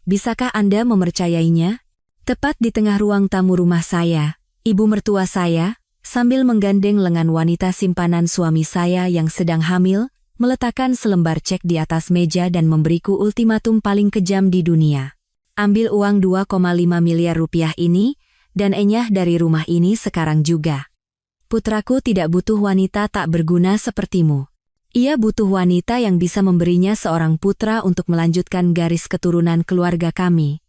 Bisakah Anda mempercayainya? Tepat di tengah ruang tamu rumah saya, ibu mertua saya, sambil menggandeng lengan wanita simpanan suami saya yang sedang hamil, meletakkan selembar cek di atas meja dan memberiku ultimatum paling kejam di dunia. Ambil uang 2,5 miliar rupiah ini, dan enyah dari rumah ini sekarang juga. Putraku tidak butuh wanita tak berguna sepertimu. Ia butuh wanita yang bisa memberinya seorang putra untuk melanjutkan garis keturunan keluarga kami.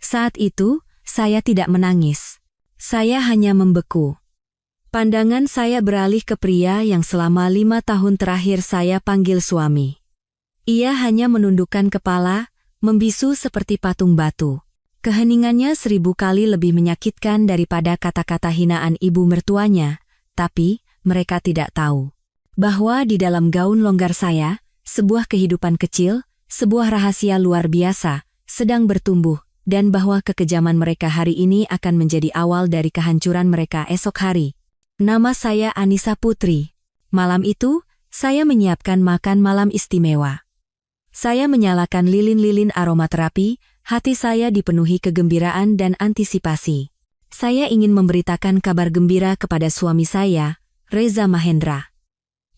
Saat itu, saya tidak menangis. Saya hanya membeku. Pandangan saya beralih ke pria yang selama 5 tahun terakhir saya panggil suami. Ia hanya menundukkan kepala, membisu seperti patung batu. Keheningannya 1000 kali lebih menyakitkan daripada kata-kata hinaan ibu mertuanya, tapi mereka tidak tahu bahwa di dalam gaun longgar saya, sebuah kehidupan kecil, sebuah rahasia luar biasa, sedang bertumbuh, dan bahwa kekejaman mereka hari ini akan menjadi awal dari kehancuran mereka esok hari. Nama saya Anissa Putri. Malam itu, saya menyiapkan makan malam istimewa. Saya menyalakan lilin-lilin aromaterapi, hati saya dipenuhi kegembiraan dan antisipasi. Saya ingin memberitakan kabar gembira kepada suami saya, Reza Mahendra.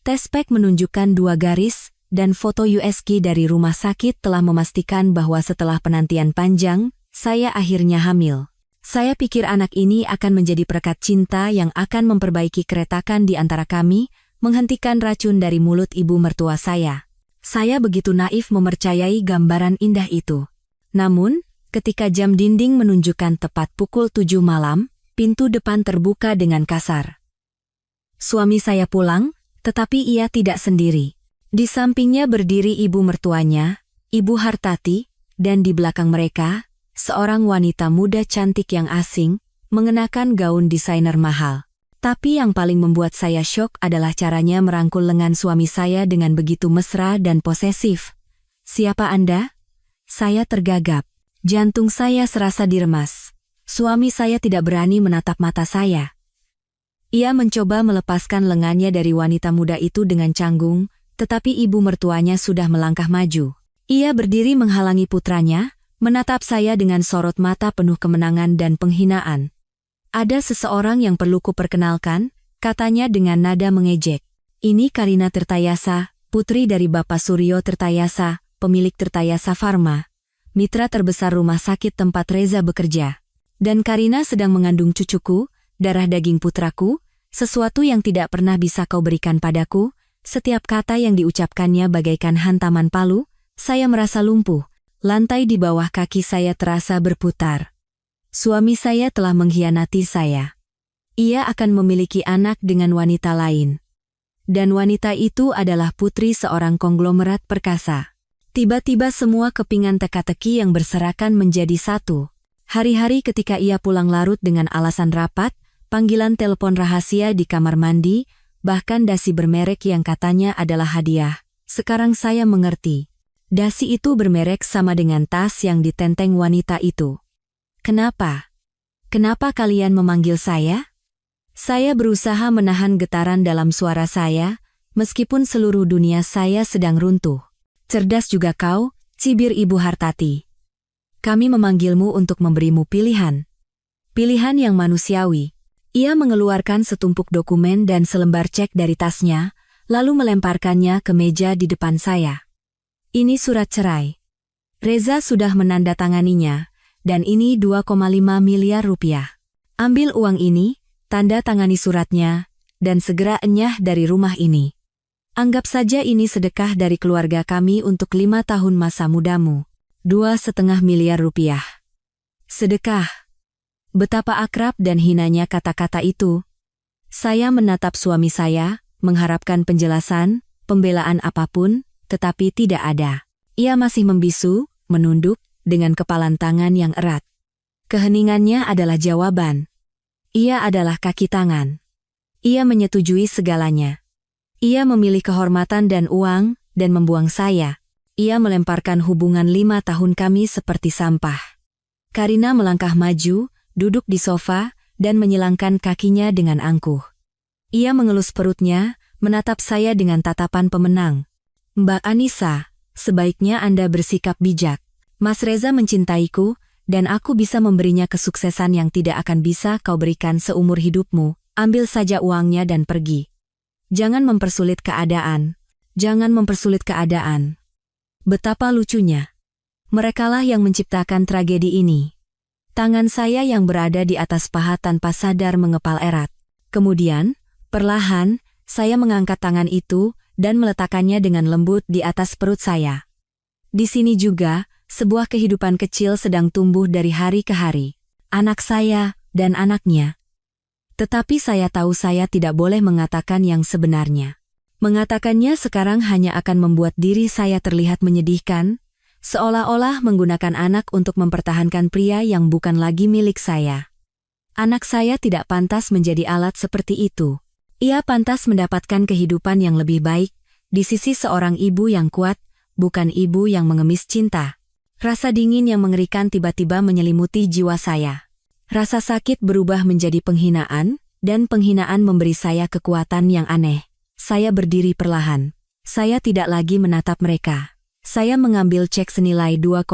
Tes pack menunjukkan 2 garis, dan foto USG dari rumah sakit telah memastikan bahwa setelah penantian panjang, saya akhirnya hamil. Saya pikir anak ini akan menjadi perekat cinta yang akan memperbaiki keretakan di antara kami, menghentikan racun dari mulut ibu mertua saya. Saya begitu naif mempercayai gambaran indah itu. Namun, ketika jam dinding menunjukkan tepat pukul 7 malam, pintu depan terbuka dengan kasar. Suami saya pulang, tetapi ia tidak sendiri. Di sampingnya berdiri ibu mertuanya, Ibu Hartati, dan di belakang mereka, seorang wanita muda cantik yang asing, mengenakan gaun desainer mahal. Tapi yang paling membuat saya syok adalah caranya merangkul lengan suami saya dengan begitu mesra dan posesif. "Siapa Anda?" Saya tergagap. Jantung saya serasa diremas. Suami saya tidak berani menatap mata saya. Ia mencoba melepaskan lengannya dari wanita muda itu dengan canggung, tetapi ibu mertuanya sudah melangkah maju. Ia berdiri menghalangi putranya, menatap saya dengan sorot mata penuh kemenangan dan penghinaan. "Ada seseorang yang perlu kuperkenalkan," katanya dengan nada mengejek. "Ini Karina Tirtayasa, putri dari Bapak Suryo Tirtayasa, pemilik Tirtayasa Pharma, mitra terbesar rumah sakit tempat Reza bekerja. Dan Karina sedang mengandung cucuku, darah daging putraku, sesuatu yang tidak pernah bisa kau berikan padaku." Setiap kata yang diucapkannya bagaikan hantaman palu, saya merasa lumpuh. Lantai di bawah kaki saya terasa berputar. Suami saya telah mengkhianati saya. Ia akan memiliki anak dengan wanita lain. Dan wanita itu adalah putri seorang konglomerat perkasa. Tiba-tiba semua kepingan teka-teki yang berserakan menjadi satu. Hari-hari ketika ia pulang larut dengan alasan rapat, panggilan telepon rahasia di kamar mandi, bahkan dasi bermerek yang katanya adalah hadiah. Sekarang saya mengerti. Dasi itu bermerek sama dengan tas yang ditenteng wanita itu. "Kenapa? Kenapa kalian memanggil saya?" Saya berusaha menahan getaran dalam suara saya, meskipun seluruh dunia saya sedang runtuh. "Cerdas juga kau," cibir Ibu Hartati. "Kami memanggilmu untuk memberimu pilihan. Pilihan yang manusiawi." Ia mengeluarkan setumpuk dokumen dan selembar cek dari tasnya, lalu melemparkannya ke meja di depan saya. "Ini surat cerai. Reza sudah menandatanganinya. Dan ini 2,5 miliar rupiah. Ambil uang ini, tanda tangani suratnya, dan segera enyah dari rumah ini. Anggap saja ini sedekah dari keluarga kami untuk 5 tahun masa mudamu. 2,5 miliar rupiah. Sedekah." Betapa akrab dan hinanya kata-kata itu. Saya menatap suami saya, mengharapkan penjelasan, pembelaan apapun, tetapi tidak ada. Ia masih membisu, menunduk, dengan kepalan tangan yang erat. Keheningannya adalah jawaban. Ia adalah kaki tangan. Ia menyetujui segalanya. Ia memilih kehormatan dan uang, dan membuang saya. Ia melemparkan hubungan 5 tahun kami seperti sampah. Karina melangkah maju, duduk di sofa, dan menyilangkan kakinya dengan angkuh. Ia mengelus perutnya, menatap saya dengan tatapan pemenang. "Mbak Anissa, sebaiknya Anda bersikap bijak. Mas Reza mencintaiku, dan aku bisa memberinya kesuksesan yang tidak akan bisa kau berikan seumur hidupmu. Ambil saja uangnya dan pergi. Jangan mempersulit keadaan. Jangan mempersulit keadaan. Betapa lucunya. Merekalah yang menciptakan tragedi ini. Tangan saya yang berada di atas paha tanpa sadar mengepal erat. Kemudian, perlahan, saya mengangkat tangan itu dan meletakkannya dengan lembut di atas perut saya. Di sini juga, sebuah kehidupan kecil sedang tumbuh dari hari ke hari. Anak saya dan anaknya. Tetapi saya tahu saya tidak boleh mengatakan yang sebenarnya. Mengatakannya sekarang hanya akan membuat diri saya terlihat menyedihkan, seolah-olah menggunakan anak untuk mempertahankan pria yang bukan lagi milik saya. Anak saya tidak pantas menjadi alat seperti itu. Ia pantas mendapatkan kehidupan yang lebih baik di sisi seorang ibu yang kuat, bukan ibu yang mengemis cinta. Rasa dingin yang mengerikan tiba-tiba menyelimuti jiwa saya. Rasa sakit berubah menjadi penghinaan, dan penghinaan memberi saya kekuatan yang aneh. Saya berdiri perlahan. Saya tidak lagi menatap mereka. Saya mengambil cek senilai 2,5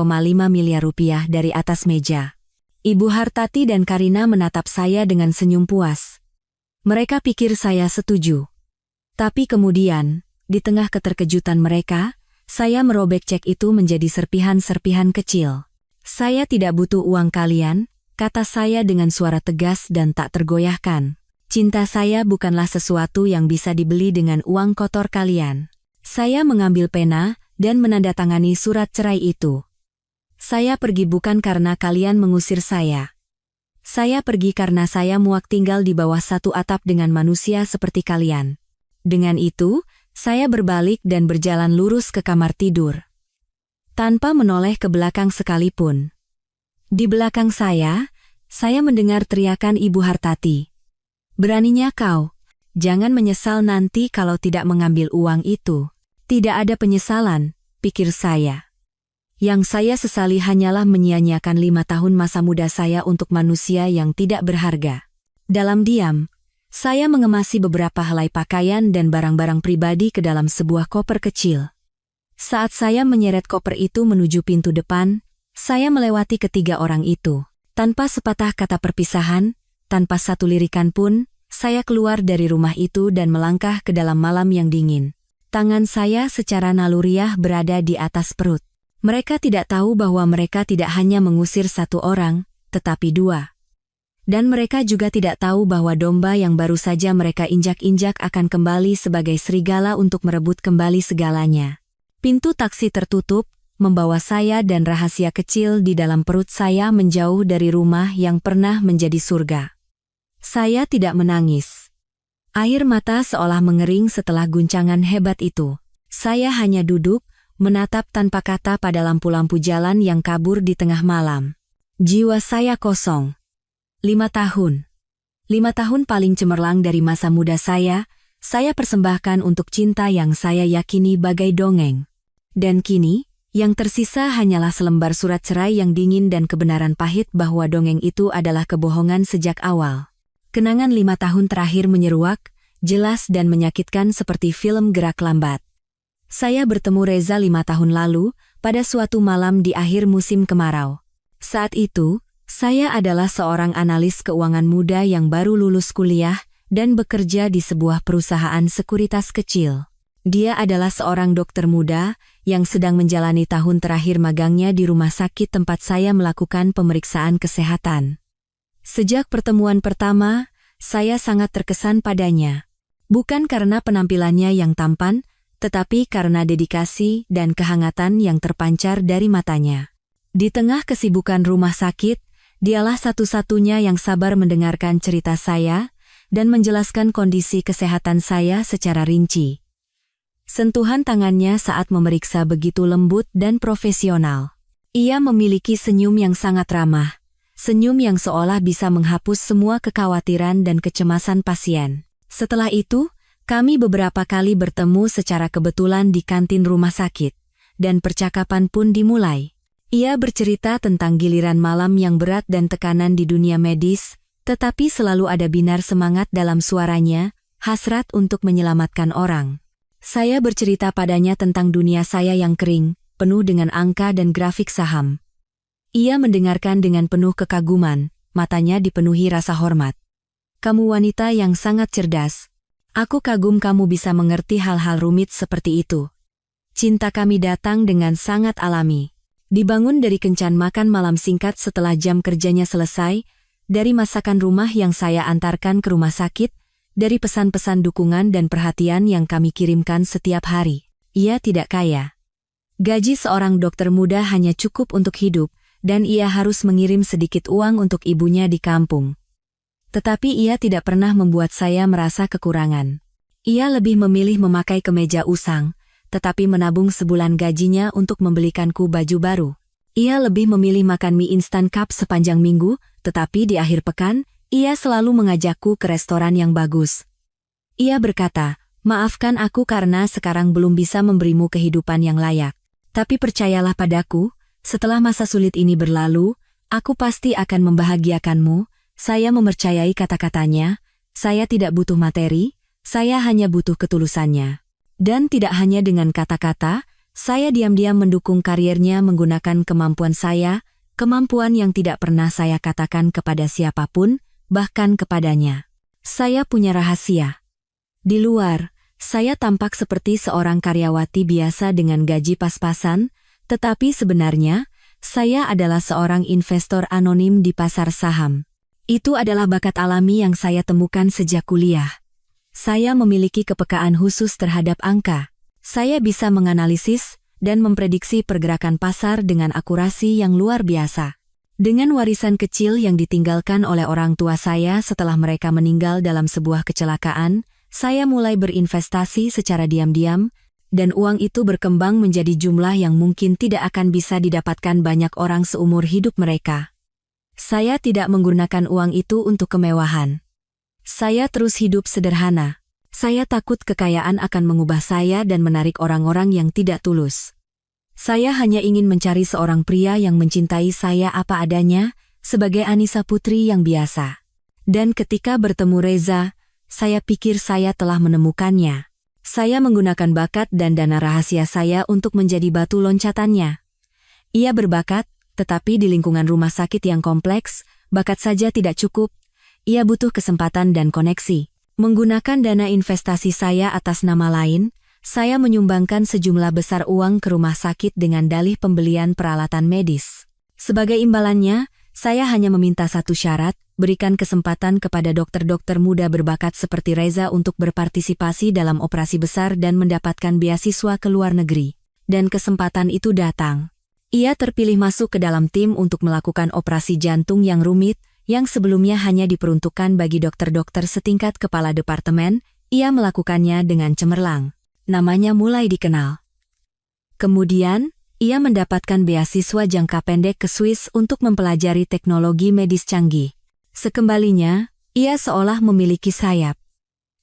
miliar rupiah dari atas meja. Ibu Hartati dan Karina menatap saya dengan senyum puas. Mereka pikir saya setuju. Tapi kemudian, di tengah keterkejutan mereka, saya merobek cek itu menjadi serpihan-serpihan kecil. Saya tidak butuh uang kalian, kata saya dengan suara tegas dan tak tergoyahkan. Cinta saya bukanlah sesuatu yang bisa dibeli dengan uang kotor kalian. Saya mengambil pena dan menandatangani surat cerai itu. Saya pergi bukan karena kalian mengusir saya. Saya pergi karena saya muak tinggal di bawah satu atap dengan manusia seperti kalian. Dengan itu, saya berbalik dan berjalan lurus ke kamar tidur. Tanpa menoleh ke belakang sekalipun. Di belakang saya mendengar teriakan Ibu Hartati. Beraninya kau, jangan menyesal nanti kalau tidak mengambil uang itu. Tidak ada penyesalan, pikir saya. Yang saya sesali hanyalah menyia-nyiakan 5 tahun masa muda saya untuk manusia yang tidak berharga. Dalam diam, saya mengemasi beberapa helai pakaian dan barang-barang pribadi ke dalam sebuah koper kecil. Saat saya menyeret koper itu menuju pintu depan, saya melewati ketiga orang itu. Tanpa sepatah kata perpisahan, tanpa satu lirikan pun, saya keluar dari rumah itu dan melangkah ke dalam malam yang dingin. Tangan saya secara naluriah berada di atas perut. Mereka tidak tahu bahwa mereka tidak hanya mengusir satu orang, tetapi 2. Dan mereka juga tidak tahu bahwa domba yang baru saja mereka injak-injak akan kembali sebagai serigala untuk merebut kembali segalanya. Pintu taksi tertutup, membawa saya dan rahasia kecil di dalam perut saya menjauh dari rumah yang pernah menjadi surga. Saya tidak menangis. Air mata seolah mengering setelah guncangan hebat itu. Saya hanya duduk, menatap tanpa kata pada lampu-lampu jalan yang kabur di tengah malam. Jiwa saya kosong. 5 tahun. 5 tahun paling cemerlang dari masa muda saya persembahkan untuk cinta yang saya yakini bagai dongeng. Dan kini, yang tersisa hanyalah selembar surat cerai yang dingin dan kebenaran pahit bahwa dongeng itu adalah kebohongan sejak awal. Kenangan 5 tahun terakhir menyeruak, jelas dan menyakitkan seperti film gerak lambat. Saya bertemu Reza 5 tahun lalu, pada suatu malam di akhir musim kemarau. Saat itu, saya adalah seorang analis keuangan muda yang baru lulus kuliah dan bekerja di sebuah perusahaan sekuritas kecil. Dia adalah seorang dokter muda yang sedang menjalani tahun terakhir magangnya di rumah sakit tempat saya melakukan pemeriksaan kesehatan. Sejak pertemuan pertama, saya sangat terkesan padanya. Bukan karena penampilannya yang tampan, tetapi karena dedikasi dan kehangatan yang terpancar dari matanya. Di tengah kesibukan rumah sakit, dialah satu-satunya yang sabar mendengarkan cerita saya dan menjelaskan kondisi kesehatan saya secara rinci. Sentuhan tangannya saat memeriksa begitu lembut dan profesional. Ia memiliki senyum yang sangat ramah, senyum yang seolah bisa menghapus semua kekhawatiran dan kecemasan pasien. Setelah itu, kami beberapa kali bertemu secara kebetulan di kantin rumah sakit, dan percakapan pun dimulai. Ia bercerita tentang giliran malam yang berat dan tekanan di dunia medis, tetapi selalu ada binar semangat dalam suaranya, hasrat untuk menyelamatkan orang. Saya bercerita padanya tentang dunia saya yang kering, penuh dengan angka dan grafik saham. Ia mendengarkan dengan penuh kekaguman, matanya dipenuhi rasa hormat. "Kamu wanita yang sangat cerdas. Aku kagum kamu bisa mengerti hal-hal rumit seperti itu." Cinta kami datang dengan sangat alami. Dibangun dari kencan makan malam singkat setelah jam kerjanya selesai, dari masakan rumah yang saya antarkan ke rumah sakit, dari pesan-pesan dukungan dan perhatian yang kami kirimkan setiap hari. Ia tidak kaya. Gaji seorang dokter muda hanya cukup untuk hidup, dan ia harus mengirim sedikit uang untuk ibunya di kampung. Tetapi ia tidak pernah membuat saya merasa kekurangan. Ia lebih memilih memakai kemeja usang, tetapi menabung sebulan gajinya untuk membelikanku baju baru. Ia lebih memilih makan mie instan cup sepanjang minggu, tetapi di akhir pekan, ia selalu mengajakku ke restoran yang bagus. Ia berkata, "Maafkan aku karena sekarang belum bisa memberimu kehidupan yang layak. Tapi percayalah padaku, setelah masa sulit ini berlalu, aku pasti akan membahagiakanmu." Saya mempercayai kata-katanya. Saya tidak butuh materi, saya hanya butuh ketulusannya. Dan tidak hanya dengan kata-kata, saya diam-diam mendukung kariernya menggunakan kemampuan saya, kemampuan yang tidak pernah saya katakan kepada siapapun, bahkan kepadanya. Saya punya rahasia. Di luar, saya tampak seperti seorang karyawati biasa dengan gaji pas-pasan, tetapi sebenarnya, saya adalah seorang investor anonim di pasar saham. Itu adalah bakat alami yang saya temukan sejak kuliah. Saya memiliki kepekaan khusus terhadap angka. Saya bisa menganalisis dan memprediksi pergerakan pasar dengan akurasi yang luar biasa. Dengan warisan kecil yang ditinggalkan oleh orang tua saya setelah mereka meninggal dalam sebuah kecelakaan, saya mulai berinvestasi secara diam-diam, dan uang itu berkembang menjadi jumlah yang mungkin tidak akan bisa didapatkan banyak orang seumur hidup mereka. Saya tidak menggunakan uang itu untuk kemewahan. Saya terus hidup sederhana. Saya takut kekayaan akan mengubah saya dan menarik orang-orang yang tidak tulus. Saya hanya ingin mencari seorang pria yang mencintai saya apa adanya, sebagai Anissa Putri yang biasa. Dan ketika bertemu Reza, saya pikir saya telah menemukannya. Saya menggunakan bakat dan dana rahasia saya untuk menjadi batu loncatannya. Ia berbakat, tetapi di lingkungan rumah sakit yang kompleks, bakat saja tidak cukup. Ia butuh kesempatan dan koneksi. Menggunakan dana investasi saya atas nama lain, saya menyumbangkan sejumlah besar uang ke rumah sakit dengan dalih pembelian peralatan medis. Sebagai imbalannya, saya hanya meminta satu syarat, berikan kesempatan kepada dokter-dokter muda berbakat seperti Reza untuk berpartisipasi dalam operasi besar dan mendapatkan beasiswa ke luar negeri. Dan kesempatan itu datang. Ia terpilih masuk ke dalam tim untuk melakukan operasi jantung yang rumit, yang sebelumnya hanya diperuntukkan bagi dokter-dokter setingkat kepala departemen. Ia melakukannya dengan cemerlang. Namanya mulai dikenal. Kemudian, ia mendapatkan beasiswa jangka pendek ke Swiss untuk mempelajari teknologi medis canggih. Sekembalinya, ia seolah memiliki sayap.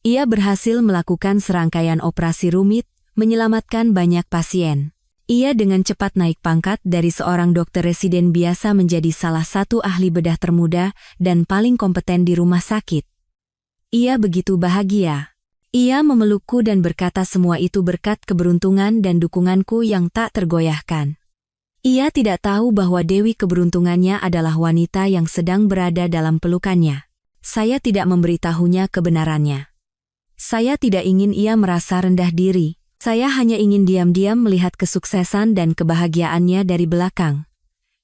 Ia berhasil melakukan serangkaian operasi rumit, menyelamatkan banyak pasien. Ia dengan cepat naik pangkat dari seorang dokter residen biasa menjadi salah satu ahli bedah termuda dan paling kompeten di rumah sakit. Ia begitu bahagia. Ia memelukku dan berkata semua itu berkat keberuntungan dan dukunganku yang tak tergoyahkan. Ia tidak tahu bahwa dewi keberuntungannya adalah wanita yang sedang berada dalam pelukannya. Saya tidak memberitahunya kebenarannya. Saya tidak ingin ia merasa rendah diri. Saya hanya ingin diam-diam melihat kesuksesan dan kebahagiaannya dari belakang.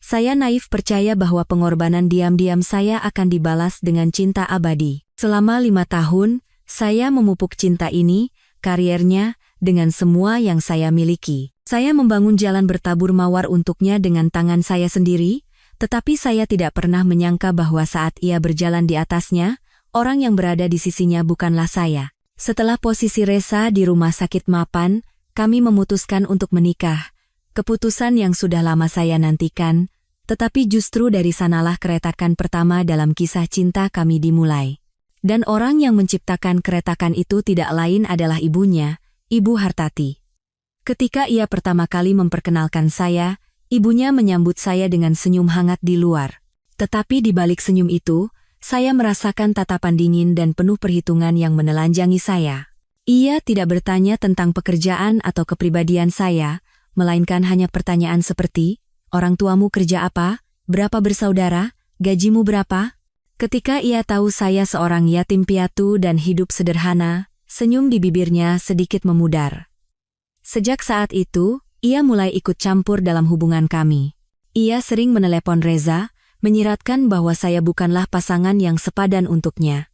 Saya naif percaya bahwa pengorbanan diam-diam saya akan dibalas dengan cinta abadi. Selama 5 tahun, saya memupuk cinta ini, kariernya, dengan semua yang saya miliki. Saya membangun jalan bertabur mawar untuknya dengan tangan saya sendiri, tetapi saya tidak pernah menyangka bahwa saat ia berjalan di atasnya, orang yang berada di sisinya bukanlah saya. Setelah posisi Reza di rumah sakit mapan, kami memutuskan untuk menikah. Keputusan yang sudah lama saya nantikan, tetapi justru dari sanalah keretakan pertama dalam kisah cinta kami dimulai. Dan orang yang menciptakan keretakan itu tidak lain adalah ibunya, Ibu Hartati. Ketika ia pertama kali memperkenalkan saya, ibunya menyambut saya dengan senyum hangat di luar. Tetapi di balik senyum itu, saya merasakan tatapan dingin dan penuh perhitungan yang menelanjangi saya. Ia tidak bertanya tentang pekerjaan atau kepribadian saya, melainkan hanya pertanyaan seperti, orang tuamu kerja apa, berapa bersaudara, gajimu berapa? Ketika ia tahu saya seorang yatim piatu dan hidup sederhana, senyum di bibirnya sedikit memudar. Sejak saat itu, ia mulai ikut campur dalam hubungan kami. Ia sering menelepon Reza, menyiratkan bahwa saya bukanlah pasangan yang sepadan untuknya.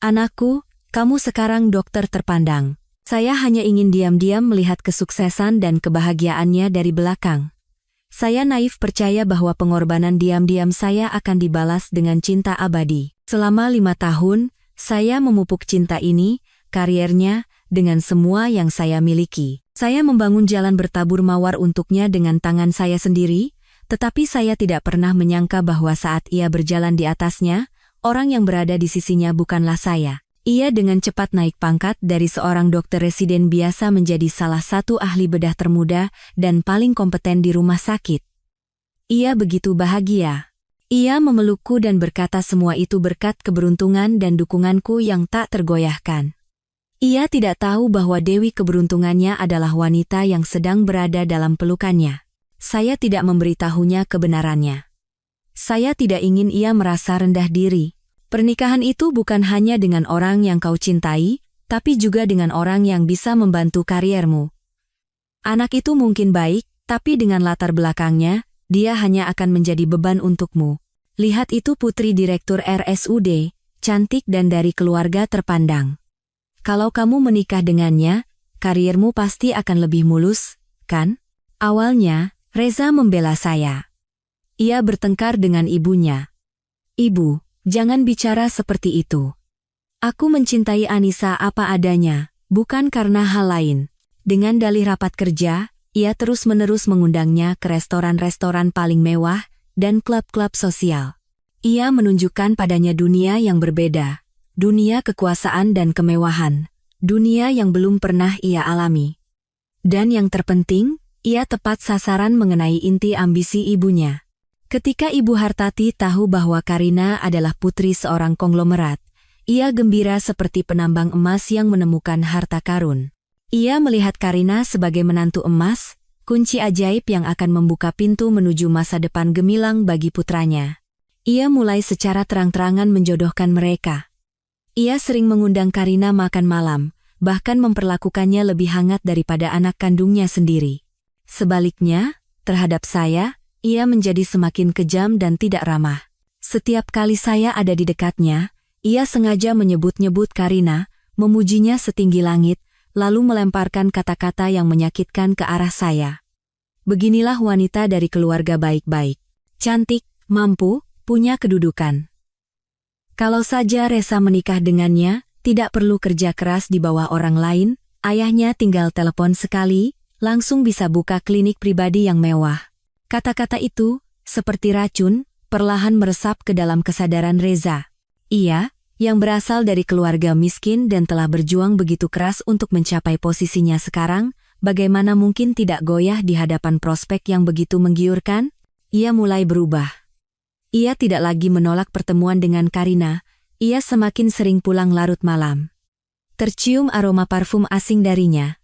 Anakku, kamu sekarang dokter terpandang. Saya hanya ingin diam-diam melihat kesuksesan dan kebahagiaannya dari belakang. Saya naif percaya bahwa pengorbanan diam-diam saya akan dibalas dengan cinta abadi. Selama 5 tahun, saya memupuk cinta ini, kariernya, dengan semua yang saya miliki. Saya membangun jalan bertabur mawar untuknya dengan tangan saya sendiri, tetapi saya tidak pernah menyangka bahwa saat ia berjalan di atasnya, orang yang berada di sisinya bukanlah saya. Ia dengan cepat naik pangkat dari seorang dokter residen biasa menjadi salah satu ahli bedah termuda dan paling kompeten di rumah sakit. Ia begitu bahagia. Ia memelukku dan berkata semua itu berkat keberuntungan dan dukunganku yang tak tergoyahkan. Ia tidak tahu bahwa dewi keberuntungannya adalah wanita yang sedang berada dalam pelukannya. Saya tidak memberitahunya kebenarannya. Saya tidak ingin ia merasa rendah diri. Pernikahan itu bukan hanya dengan orang yang kau cintai, tapi juga dengan orang yang bisa membantu kariermu. Anak itu mungkin baik, tapi dengan latar belakangnya, dia hanya akan menjadi beban untukmu. Lihat itu putri direktur RSUD, cantik dan dari keluarga terpandang. Kalau kamu menikah dengannya, kariermu pasti akan lebih mulus, kan? Awalnya, Reza membela saya. Ia bertengkar dengan ibunya. Ibu, jangan bicara seperti itu. Aku mencintai Anissa apa adanya, bukan karena hal lain. Dengan dalih rapat kerja, ia terus-menerus mengundangnya ke restoran-restoran paling mewah dan klub-klub sosial. Ia menunjukkan padanya dunia yang berbeda. Dunia kekuasaan dan kemewahan, dunia yang belum pernah ia alami. Dan yang terpenting, ia tepat sasaran mengenai inti ambisi ibunya. Ketika Ibu Hartati tahu bahwa Karina adalah putri seorang konglomerat, ia gembira seperti penambang emas yang menemukan harta karun. Ia melihat Karina sebagai menantu emas, kunci ajaib yang akan membuka pintu menuju masa depan gemilang bagi putranya. Ia mulai secara terang-terangan menjodohkan mereka. Ia sering mengundang Karina makan malam, bahkan memperlakukannya lebih hangat daripada anak kandungnya sendiri. Sebaliknya, terhadap saya, ia menjadi semakin kejam dan tidak ramah. Setiap kali saya ada di dekatnya, ia sengaja menyebut-nyebut Karina, memujinya setinggi langit, lalu melemparkan kata-kata yang menyakitkan ke arah saya. Beginilah wanita dari keluarga baik-baik. Cantik, mampu, punya kedudukan. Kalau saja Reza menikah dengannya, tidak perlu kerja keras di bawah orang lain, ayahnya tinggal telepon sekali, langsung bisa buka klinik pribadi yang mewah. Kata-kata itu, seperti racun, perlahan meresap ke dalam kesadaran Reza. Ia, yang berasal dari keluarga miskin dan telah berjuang begitu keras untuk mencapai posisinya sekarang, bagaimana mungkin tidak goyah di hadapan prospek yang begitu menggiurkan? Ia mulai berubah. Ia tidak lagi menolak pertemuan dengan Karina, ia semakin sering pulang larut malam. Tercium aroma parfum asing darinya.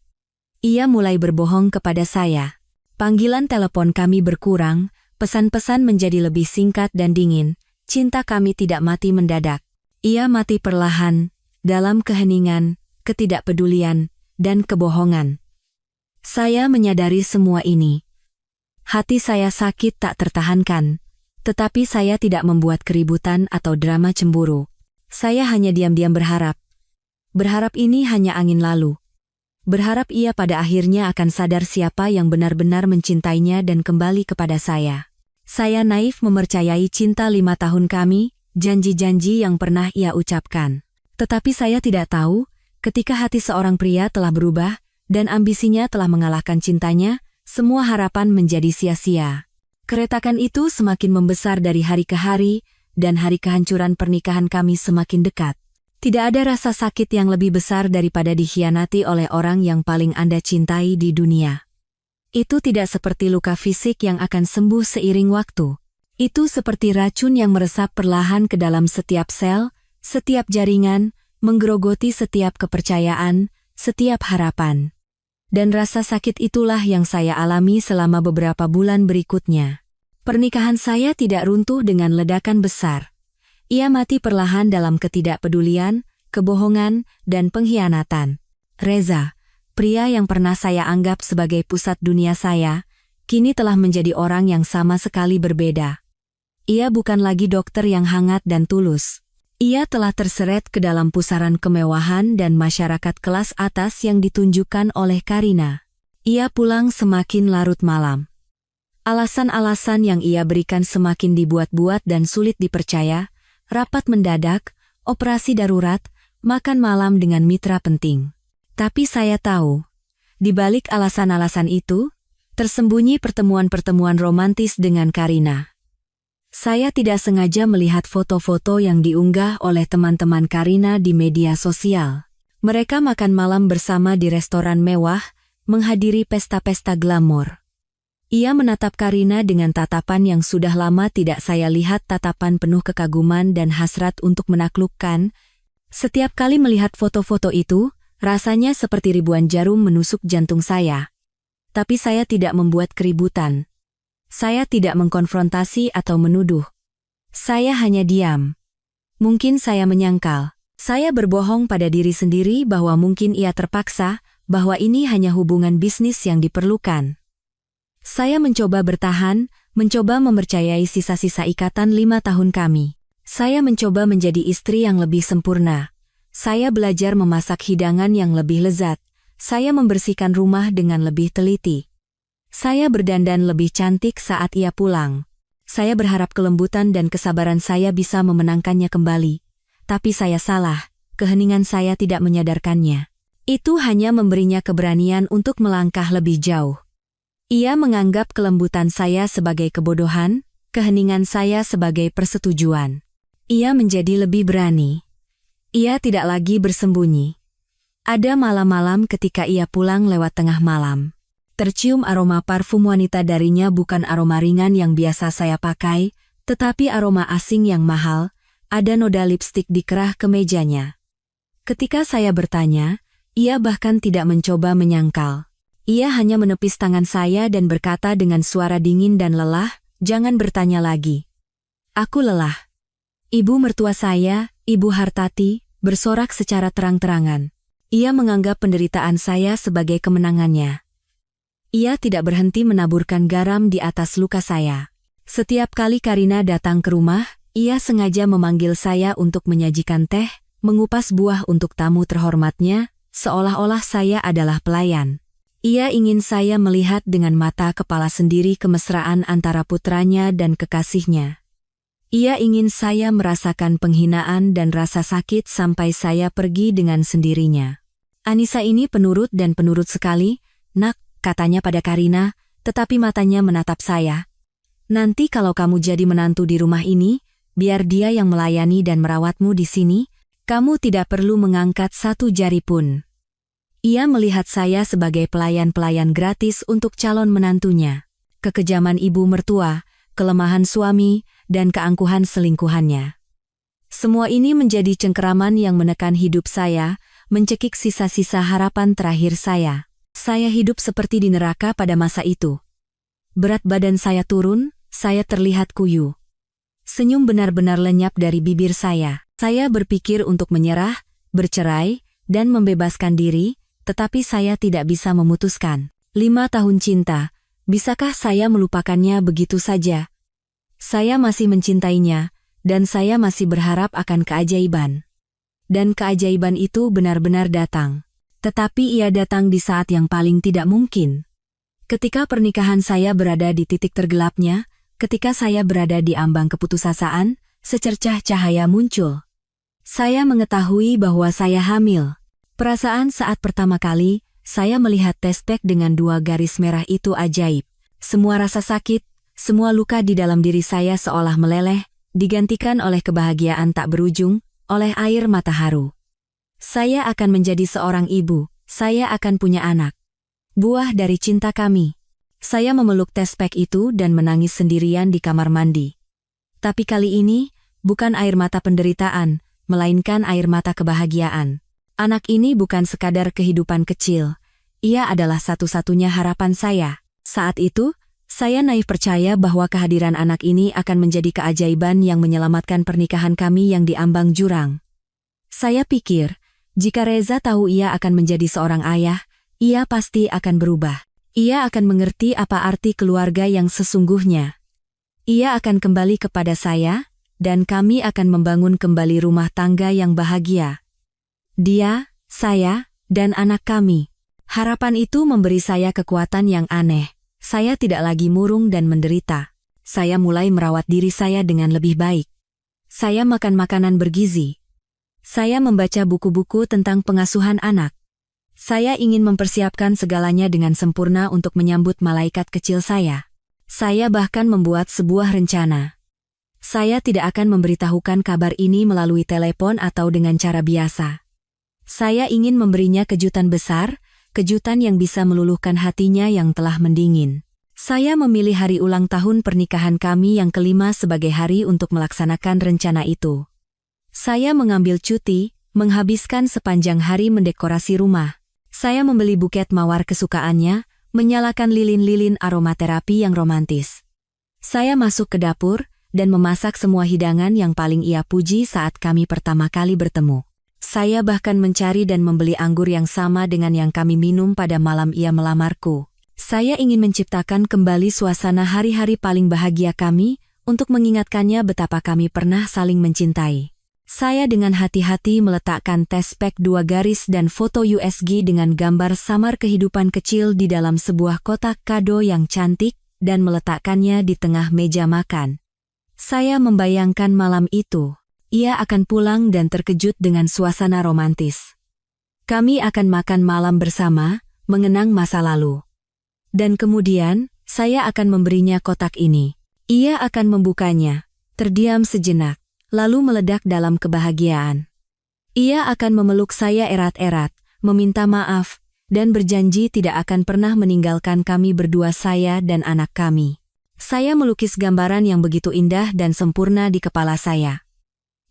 Ia mulai berbohong kepada saya. Panggilan telepon kami berkurang, pesan-pesan menjadi lebih singkat dan dingin, cinta kami tidak mati mendadak. Ia mati perlahan, dalam keheningan, ketidakpedulian, dan kebohongan. Saya menyadari semua ini. Hati saya sakit tak tertahankan. Tetapi saya tidak membuat keributan atau drama cemburu. Saya hanya diam-diam berharap. Berharap ini hanya angin lalu. Berharap ia pada akhirnya akan sadar siapa yang benar-benar mencintainya dan kembali kepada saya. Saya naif mempercayai cinta 5 tahun kami, janji-janji yang pernah ia ucapkan. Tetapi saya tidak tahu, ketika hati seorang pria telah berubah, dan ambisinya telah mengalahkan cintanya, semua harapan menjadi sia-sia. Keretakan itu semakin membesar dari hari ke hari, dan hari kehancuran pernikahan kami semakin dekat. Tidak ada rasa sakit yang lebih besar daripada dikhianati oleh orang yang paling Anda cintai di dunia. Itu tidak seperti luka fisik yang akan sembuh seiring waktu. Itu seperti racun yang meresap perlahan ke dalam setiap sel, setiap jaringan, menggerogoti setiap kepercayaan, setiap harapan. Dan rasa sakit itulah yang saya alami selama beberapa bulan berikutnya. Pernikahan saya tidak runtuh dengan ledakan besar. Ia mati perlahan dalam ketidakpedulian, kebohongan, dan pengkhianatan. Reza, pria yang pernah saya anggap sebagai pusat dunia saya, kini telah menjadi orang yang sama sekali berbeda. Ia bukan lagi dokter yang hangat dan tulus. Ia telah terseret ke dalam pusaran kemewahan dan masyarakat kelas atas yang ditunjukkan oleh Karina. Ia pulang semakin larut malam. Alasan-alasan yang ia berikan semakin dibuat-buat dan sulit dipercaya, rapat mendadak, operasi darurat, makan malam dengan mitra penting. Tapi saya tahu, di balik alasan-alasan itu, tersembunyi pertemuan-pertemuan romantis dengan Karina. Saya tidak sengaja melihat foto-foto yang diunggah oleh teman-teman Karina di media sosial. Mereka makan malam bersama di restoran mewah, menghadiri pesta-pesta glamor. Ia menatap Karina dengan tatapan yang sudah lama tidak saya lihat, tatapan penuh kekaguman dan hasrat untuk menaklukkan. Setiap kali melihat foto-foto itu, rasanya seperti ribuan jarum menusuk jantung saya. Tapi saya tidak membuat keributan. Saya tidak mengkonfrontasi atau menuduh. Saya hanya diam. Mungkin saya menyangkal. Saya berbohong pada diri sendiri bahwa mungkin ia terpaksa, bahwa ini hanya hubungan bisnis yang diperlukan. Saya mencoba bertahan, mencoba mempercayai sisa-sisa ikatan 5 tahun kami. Saya mencoba menjadi istri yang lebih sempurna. Saya belajar memasak hidangan yang lebih lezat. Saya membersihkan rumah dengan lebih teliti. Saya berdandan lebih cantik saat ia pulang. Saya berharap kelembutan dan kesabaran saya bisa memenangkannya kembali. Tapi saya salah, keheningan saya tidak menyadarkannya. Itu hanya memberinya keberanian untuk melangkah lebih jauh. Ia menganggap kelembutan saya sebagai kebodohan, keheningan saya sebagai persetujuan. Ia menjadi lebih berani. Ia tidak lagi bersembunyi. Ada malam-malam ketika ia pulang lewat tengah malam. Tercium aroma parfum wanita darinya, bukan aroma ringan yang biasa saya pakai, tetapi aroma asing yang mahal. Ada noda lipstik di kerah kemejanya. Ketika saya bertanya, ia bahkan tidak mencoba menyangkal. Ia hanya menepis tangan saya dan berkata dengan suara dingin dan lelah, "Jangan bertanya lagi. Aku lelah." Ibu mertua saya, Ibu Hartati, bersorak secara terang-terangan. Ia menganggap penderitaan saya sebagai kemenangannya. Ia tidak berhenti menaburkan garam di atas luka saya. Setiap kali Karina datang ke rumah, ia sengaja memanggil saya untuk menyajikan teh, mengupas buah untuk tamu terhormatnya, seolah-olah saya adalah pelayan. Ia ingin saya melihat dengan mata kepala sendiri kemesraan antara putranya dan kekasihnya. Ia ingin saya merasakan penghinaan dan rasa sakit sampai saya pergi dengan sendirinya. Anissa ini penurut dan penurut sekali, "Nak," katanya pada Karina, tetapi matanya menatap saya. "Nanti kalau kamu jadi menantu di rumah ini, biar dia yang melayani dan merawatmu di sini, kamu tidak perlu mengangkat satu jari pun." Ia melihat saya sebagai pelayan-pelayan gratis untuk calon menantunya. Kekejaman ibu mertua, kelemahan suami, dan keangkuhan selingkuhannya. Semua ini menjadi cengkeraman yang menekan hidup saya, mencekik sisa-sisa harapan terakhir saya. Saya hidup seperti di neraka pada masa itu. Berat badan saya turun, saya terlihat kuyu. Senyum benar-benar lenyap dari bibir saya. Saya berpikir untuk menyerah, bercerai, dan membebaskan diri, tetapi saya tidak bisa memutuskan. 5 tahun cinta, bisakah saya melupakannya begitu saja? Saya masih mencintainya, dan saya masih berharap akan keajaiban. Dan keajaiban itu benar-benar datang. Tetapi ia datang di saat yang paling tidak mungkin. Ketika pernikahan saya berada di titik tergelapnya, ketika saya berada di ambang keputusasaan, secercah cahaya muncul. Saya mengetahui bahwa saya hamil. Perasaan saat pertama kali, saya melihat tespek dengan 2 garis merah itu ajaib. Semua rasa sakit, semua luka di dalam diri saya seolah meleleh, digantikan oleh kebahagiaan tak berujung, oleh air mata haru. Saya akan menjadi seorang ibu, saya akan punya anak. Buah dari cinta kami. Saya memeluk tespek itu dan menangis sendirian di kamar mandi. Tapi kali ini, bukan air mata penderitaan, melainkan air mata kebahagiaan. Anak ini bukan sekadar kehidupan kecil. Ia adalah satu-satunya harapan saya. Saat itu, saya naif percaya bahwa kehadiran anak ini akan menjadi keajaiban yang menyelamatkan pernikahan kami yang diambang jurang. Saya pikir, jika Reza tahu ia akan menjadi seorang ayah, ia pasti akan berubah. Ia akan mengerti apa arti keluarga yang sesungguhnya. Ia akan kembali kepada saya, dan kami akan membangun kembali rumah tangga yang bahagia. Dia, saya, dan anak kami. Harapan itu memberi saya kekuatan yang aneh. Saya tidak lagi murung dan menderita. Saya mulai merawat diri saya dengan lebih baik. Saya makan makanan bergizi. Saya membaca buku-buku tentang pengasuhan anak. Saya ingin mempersiapkan segalanya dengan sempurna untuk menyambut malaikat kecil saya. Saya bahkan membuat sebuah rencana. Saya tidak akan memberitahukan kabar ini melalui telepon atau dengan cara biasa. Saya ingin memberinya kejutan besar, kejutan yang bisa meluluhkan hatinya yang telah mendingin. Saya memilih hari ulang tahun pernikahan kami yang kelima sebagai hari untuk melaksanakan rencana itu. Saya mengambil cuti, menghabiskan sepanjang hari mendekorasi rumah. Saya membeli buket mawar kesukaannya, menyalakan lilin-lilin aromaterapi yang romantis. Saya masuk ke dapur dan memasak semua hidangan yang paling ia puji saat kami pertama kali bertemu. Saya bahkan mencari dan membeli anggur yang sama dengan yang kami minum pada malam ia melamarku. Saya ingin menciptakan kembali suasana hari-hari paling bahagia kami untuk mengingatkannya betapa kami pernah saling mencintai. Saya dengan hati-hati meletakkan tespek 2 garis dan foto USG dengan gambar samar kehidupan kecil di dalam sebuah kotak kado yang cantik dan meletakkannya di tengah meja makan. Saya membayangkan malam itu. Ia akan pulang dan terkejut dengan suasana romantis. Kami akan makan malam bersama, mengenang masa lalu. Dan kemudian, saya akan memberinya kotak ini. Ia akan membukanya, terdiam sejenak, lalu meledak dalam kebahagiaan. Ia akan memeluk saya erat-erat, meminta maaf, dan berjanji tidak akan pernah meninggalkan kami berdua, saya dan anak kami. Saya melukis gambaran yang begitu indah dan sempurna di kepala saya.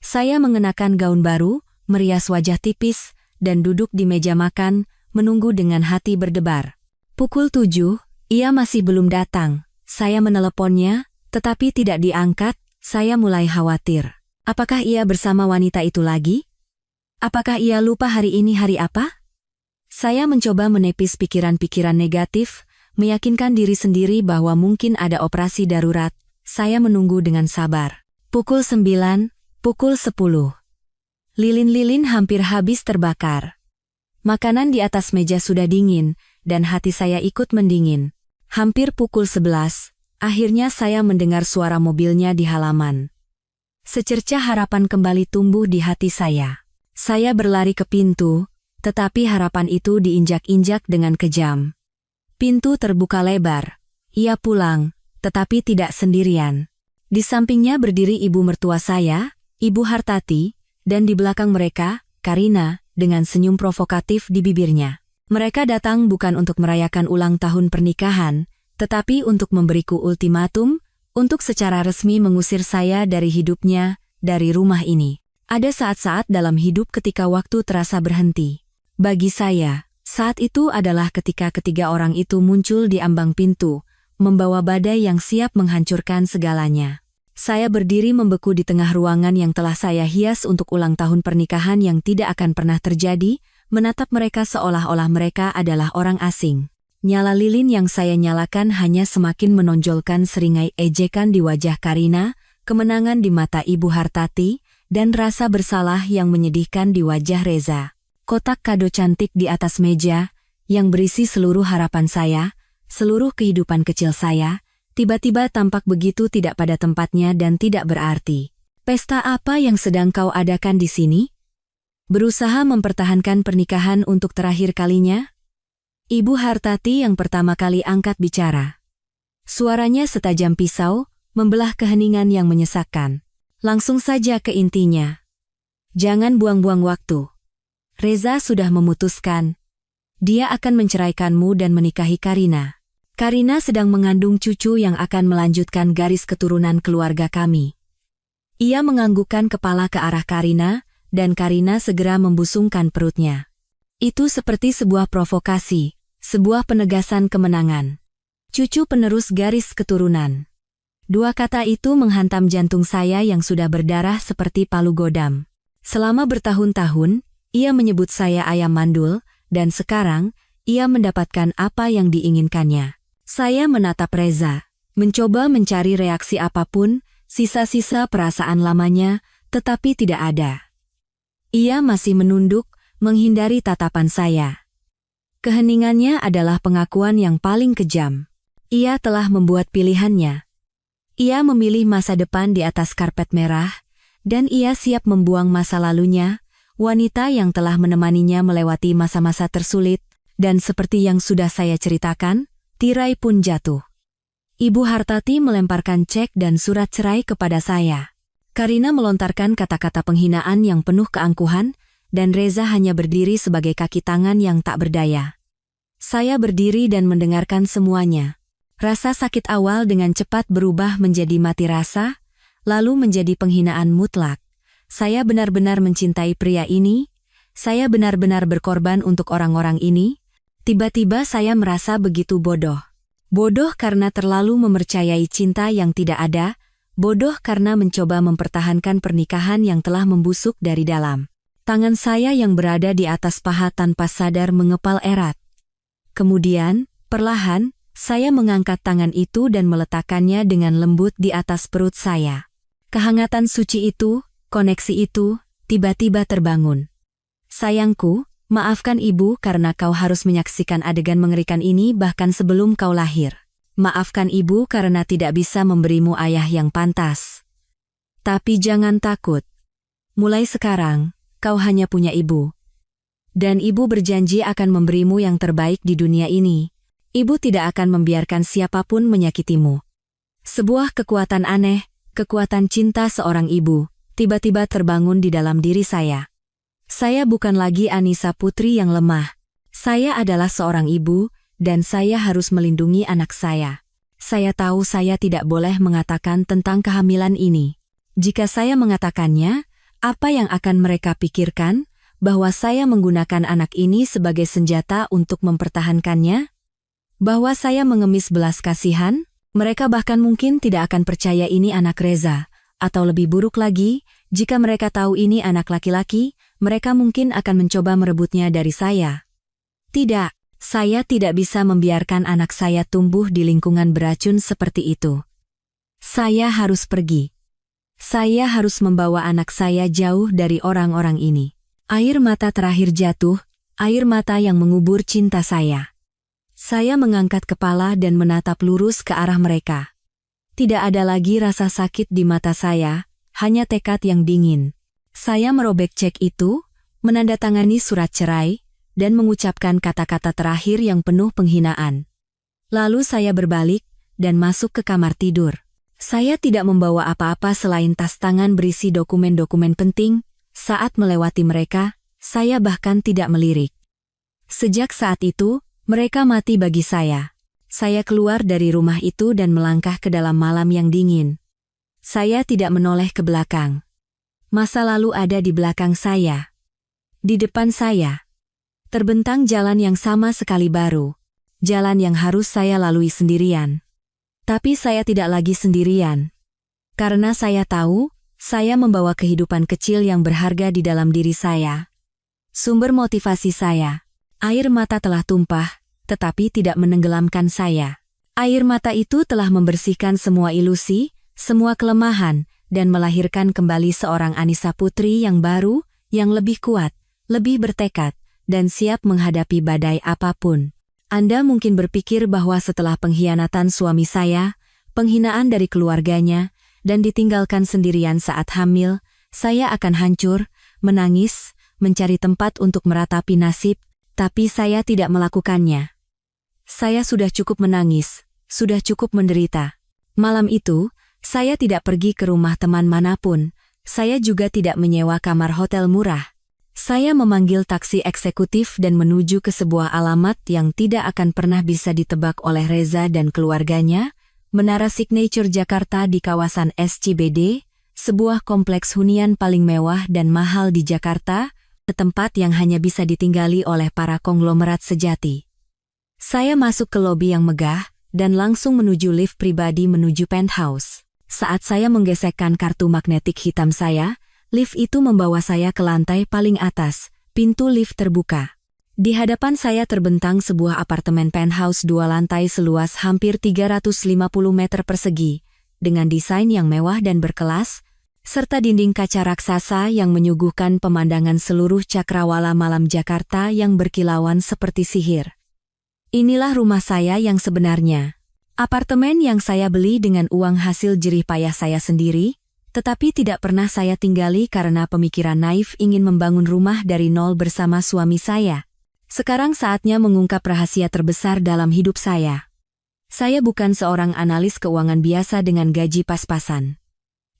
Saya mengenakan gaun baru, merias wajah tipis, dan duduk di meja makan, menunggu dengan hati berdebar. Pukul 7, ia masih belum datang. Saya meneleponnya, tetapi tidak diangkat. Saya mulai khawatir. Apakah ia bersama wanita itu lagi? Apakah ia lupa hari ini hari apa? Saya mencoba menepis pikiran-pikiran negatif, meyakinkan diri sendiri bahwa mungkin ada operasi darurat. Saya menunggu dengan sabar. Pukul 9. Pukul 10. Lilin-lilin hampir habis terbakar. Makanan di atas meja sudah dingin, dan hati saya ikut mendingin. Hampir pukul 11, akhirnya saya mendengar suara mobilnya di halaman. Secercah harapan kembali tumbuh di hati saya. Saya berlari ke pintu, tetapi harapan itu diinjak-injak dengan kejam. Pintu terbuka lebar. Ia pulang, tetapi tidak sendirian. Di sampingnya berdiri ibu mertua saya, Ibu Hartati, dan di belakang mereka, Karina, dengan senyum provokatif di bibirnya. Mereka datang bukan untuk merayakan ulang tahun pernikahan, tetapi untuk memberiku ultimatum, untuk secara resmi mengusir saya dari hidupnya, dari rumah ini. Ada saat-saat dalam hidup ketika waktu terasa berhenti. Bagi saya, saat itu adalah ketika ketiga orang itu muncul di ambang pintu, membawa badai yang siap menghancurkan segalanya. Saya berdiri membeku di tengah ruangan yang telah saya hias untuk ulang tahun pernikahan yang tidak akan pernah terjadi, menatap mereka seolah-olah mereka adalah orang asing. Nyala lilin yang saya nyalakan hanya semakin menonjolkan seringai ejekan di wajah Karina, kemenangan di mata Ibu Hartati, dan rasa bersalah yang menyedihkan di wajah Reza. Kotak kado cantik di atas meja, yang berisi seluruh harapan saya, seluruh kehidupan kecil saya, tiba-tiba tampak begitu tidak pada tempatnya dan tidak berarti. Pesta apa yang sedang kau adakan di sini? Berusaha mempertahankan pernikahan untuk terakhir kalinya? Ibu Hartati yang pertama kali angkat bicara. Suaranya setajam pisau, membelah keheningan yang menyesakkan. Langsung saja ke intinya. Jangan buang-buang waktu. Reza sudah memutuskan. Dia akan menceraikanmu dan menikahi Karina. Karina sedang mengandung cucu yang akan melanjutkan garis keturunan keluarga kami. Ia menganggukkan kepala ke arah Karina, dan Karina segera membusungkan perutnya. Itu seperti sebuah provokasi. Sebuah penegasan kemenangan. Cucu penerus garis keturunan. Dua kata itu menghantam jantung saya yang sudah berdarah seperti palu godam. Selama bertahun-tahun, ia menyebut saya ayam mandul, dan sekarang, ia mendapatkan apa yang diinginkannya. Saya menatap Reza, mencoba mencari reaksi apapun, sisa-sisa perasaan lamanya, tetapi tidak ada. Ia masih menunduk, menghindari tatapan saya. Keheningannya adalah pengakuan yang paling kejam. Ia telah membuat pilihannya. Ia memilih masa depan di atas karpet merah, dan ia siap membuang masa lalunya, wanita yang telah menemaninya melewati masa-masa tersulit, dan seperti yang sudah saya ceritakan, tirai pun jatuh. Ibu Hartati melemparkan cek dan surat cerai kepada saya. Karina melontarkan kata-kata penghinaan yang penuh keangkuhan, dan Reza hanya berdiri sebagai kaki tangan yang tak berdaya. Saya berdiri dan mendengarkan semuanya. Rasa sakit awal dengan cepat berubah menjadi mati rasa, lalu menjadi penghinaan mutlak. Saya benar-benar mencintai pria ini, saya benar-benar berkorban untuk orang-orang ini. Tiba-tiba saya merasa begitu bodoh. Bodoh karena terlalu mempercayai cinta yang tidak ada, bodoh karena mencoba mempertahankan pernikahan yang telah membusuk dari dalam. Tangan saya yang berada di atas paha tanpa sadar mengepal erat. Kemudian, perlahan, saya mengangkat tangan itu dan meletakkannya dengan lembut di atas perut saya. Kehangatan suci itu, koneksi itu, tiba-tiba terbangun. Sayangku, maafkan ibu karena kau harus menyaksikan adegan mengerikan ini bahkan sebelum kau lahir. Maafkan ibu karena tidak bisa memberimu ayah yang pantas. Tapi jangan takut. Mulai sekarang, kau hanya punya ibu. Dan ibu berjanji akan memberimu yang terbaik di dunia ini. Ibu tidak akan membiarkan siapapun menyakitimu. Sebuah kekuatan aneh, kekuatan cinta seorang ibu, tiba-tiba terbangun di dalam diri saya. Saya bukan lagi Anissa putri yang lemah. Saya adalah seorang ibu, dan saya harus melindungi anak saya. Saya tahu saya tidak boleh mengatakan tentang kehamilan ini. Jika saya mengatakannya, apa yang akan mereka pikirkan? Bahwa saya menggunakan anak ini sebagai senjata untuk mempertahankannya? Bahwa saya mengemis belas kasihan? Mereka bahkan mungkin tidak akan percaya ini anak Reza. Atau lebih buruk lagi, jika mereka tahu ini anak laki-laki, mereka mungkin akan mencoba merebutnya dari saya. Tidak, saya tidak bisa membiarkan anak saya tumbuh di lingkungan beracun seperti itu. Saya harus pergi. Saya harus membawa anak saya jauh dari orang-orang ini. Air mata terakhir jatuh, air mata yang mengubur cinta saya. Saya mengangkat kepala dan menatap lurus ke arah mereka. Tidak ada lagi rasa sakit di mata saya, hanya tekad yang dingin. Saya merobek cek itu, menandatangani surat cerai, dan mengucapkan kata-kata terakhir yang penuh penghinaan. Lalu saya berbalik, dan masuk ke kamar tidur. Saya tidak membawa apa-apa selain tas tangan berisi dokumen-dokumen penting. Saat melewati mereka, saya bahkan tidak melirik. Sejak saat itu, mereka mati bagi saya. Saya keluar dari rumah itu dan melangkah ke dalam malam yang dingin. Saya tidak menoleh ke belakang. Masa lalu ada di belakang saya. Di depan saya. Terbentang jalan yang sama sekali baru. Jalan yang harus saya lalui sendirian. Tapi saya tidak lagi sendirian. Karena saya tahu, saya membawa kehidupan kecil yang berharga di dalam diri saya. Sumber motivasi saya. Air mata telah tumpah, tetapi tidak menenggelamkan saya. Air mata itu telah membersihkan semua ilusi, semua kelemahan, dan melahirkan kembali seorang Anissa putri yang baru, yang lebih kuat, lebih bertekad, dan siap menghadapi badai apapun. Anda mungkin berpikir bahwa setelah pengkhianatan suami saya, penghinaan dari keluarganya, dan ditinggalkan sendirian saat hamil, saya akan hancur, menangis, mencari tempat untuk meratapi nasib, tapi saya tidak melakukannya. Saya sudah cukup menangis, sudah cukup menderita. Malam itu, saya tidak pergi ke rumah teman manapun, saya juga tidak menyewa kamar hotel murah. Saya memanggil taksi eksekutif dan menuju ke sebuah alamat yang tidak akan pernah bisa ditebak oleh Reza dan keluarganya, Menara Signature Jakarta di kawasan SCBD, sebuah kompleks hunian paling mewah dan mahal di Jakarta, tempat yang hanya bisa ditinggali oleh para konglomerat sejati. Saya masuk ke lobi yang megah, dan langsung menuju lift pribadi menuju penthouse. Saat saya menggesekkan kartu magnetik hitam saya, lift itu membawa saya ke lantai paling atas. Pintu lift terbuka. Di hadapan saya terbentang sebuah apartemen penthouse 2 lantai seluas hampir 350 meter persegi, dengan desain yang mewah dan berkelas, serta dinding kaca raksasa yang menyuguhkan pemandangan seluruh cakrawala malam Jakarta yang berkilauan seperti sihir. Inilah rumah saya yang sebenarnya. Apartemen yang saya beli dengan uang hasil jerih payah saya sendiri, tetapi tidak pernah saya tinggali karena pemikiran naif ingin membangun rumah dari nol bersama suami saya. Sekarang saatnya mengungkap rahasia terbesar dalam hidup saya. Saya bukan seorang analis keuangan biasa dengan gaji pas-pasan.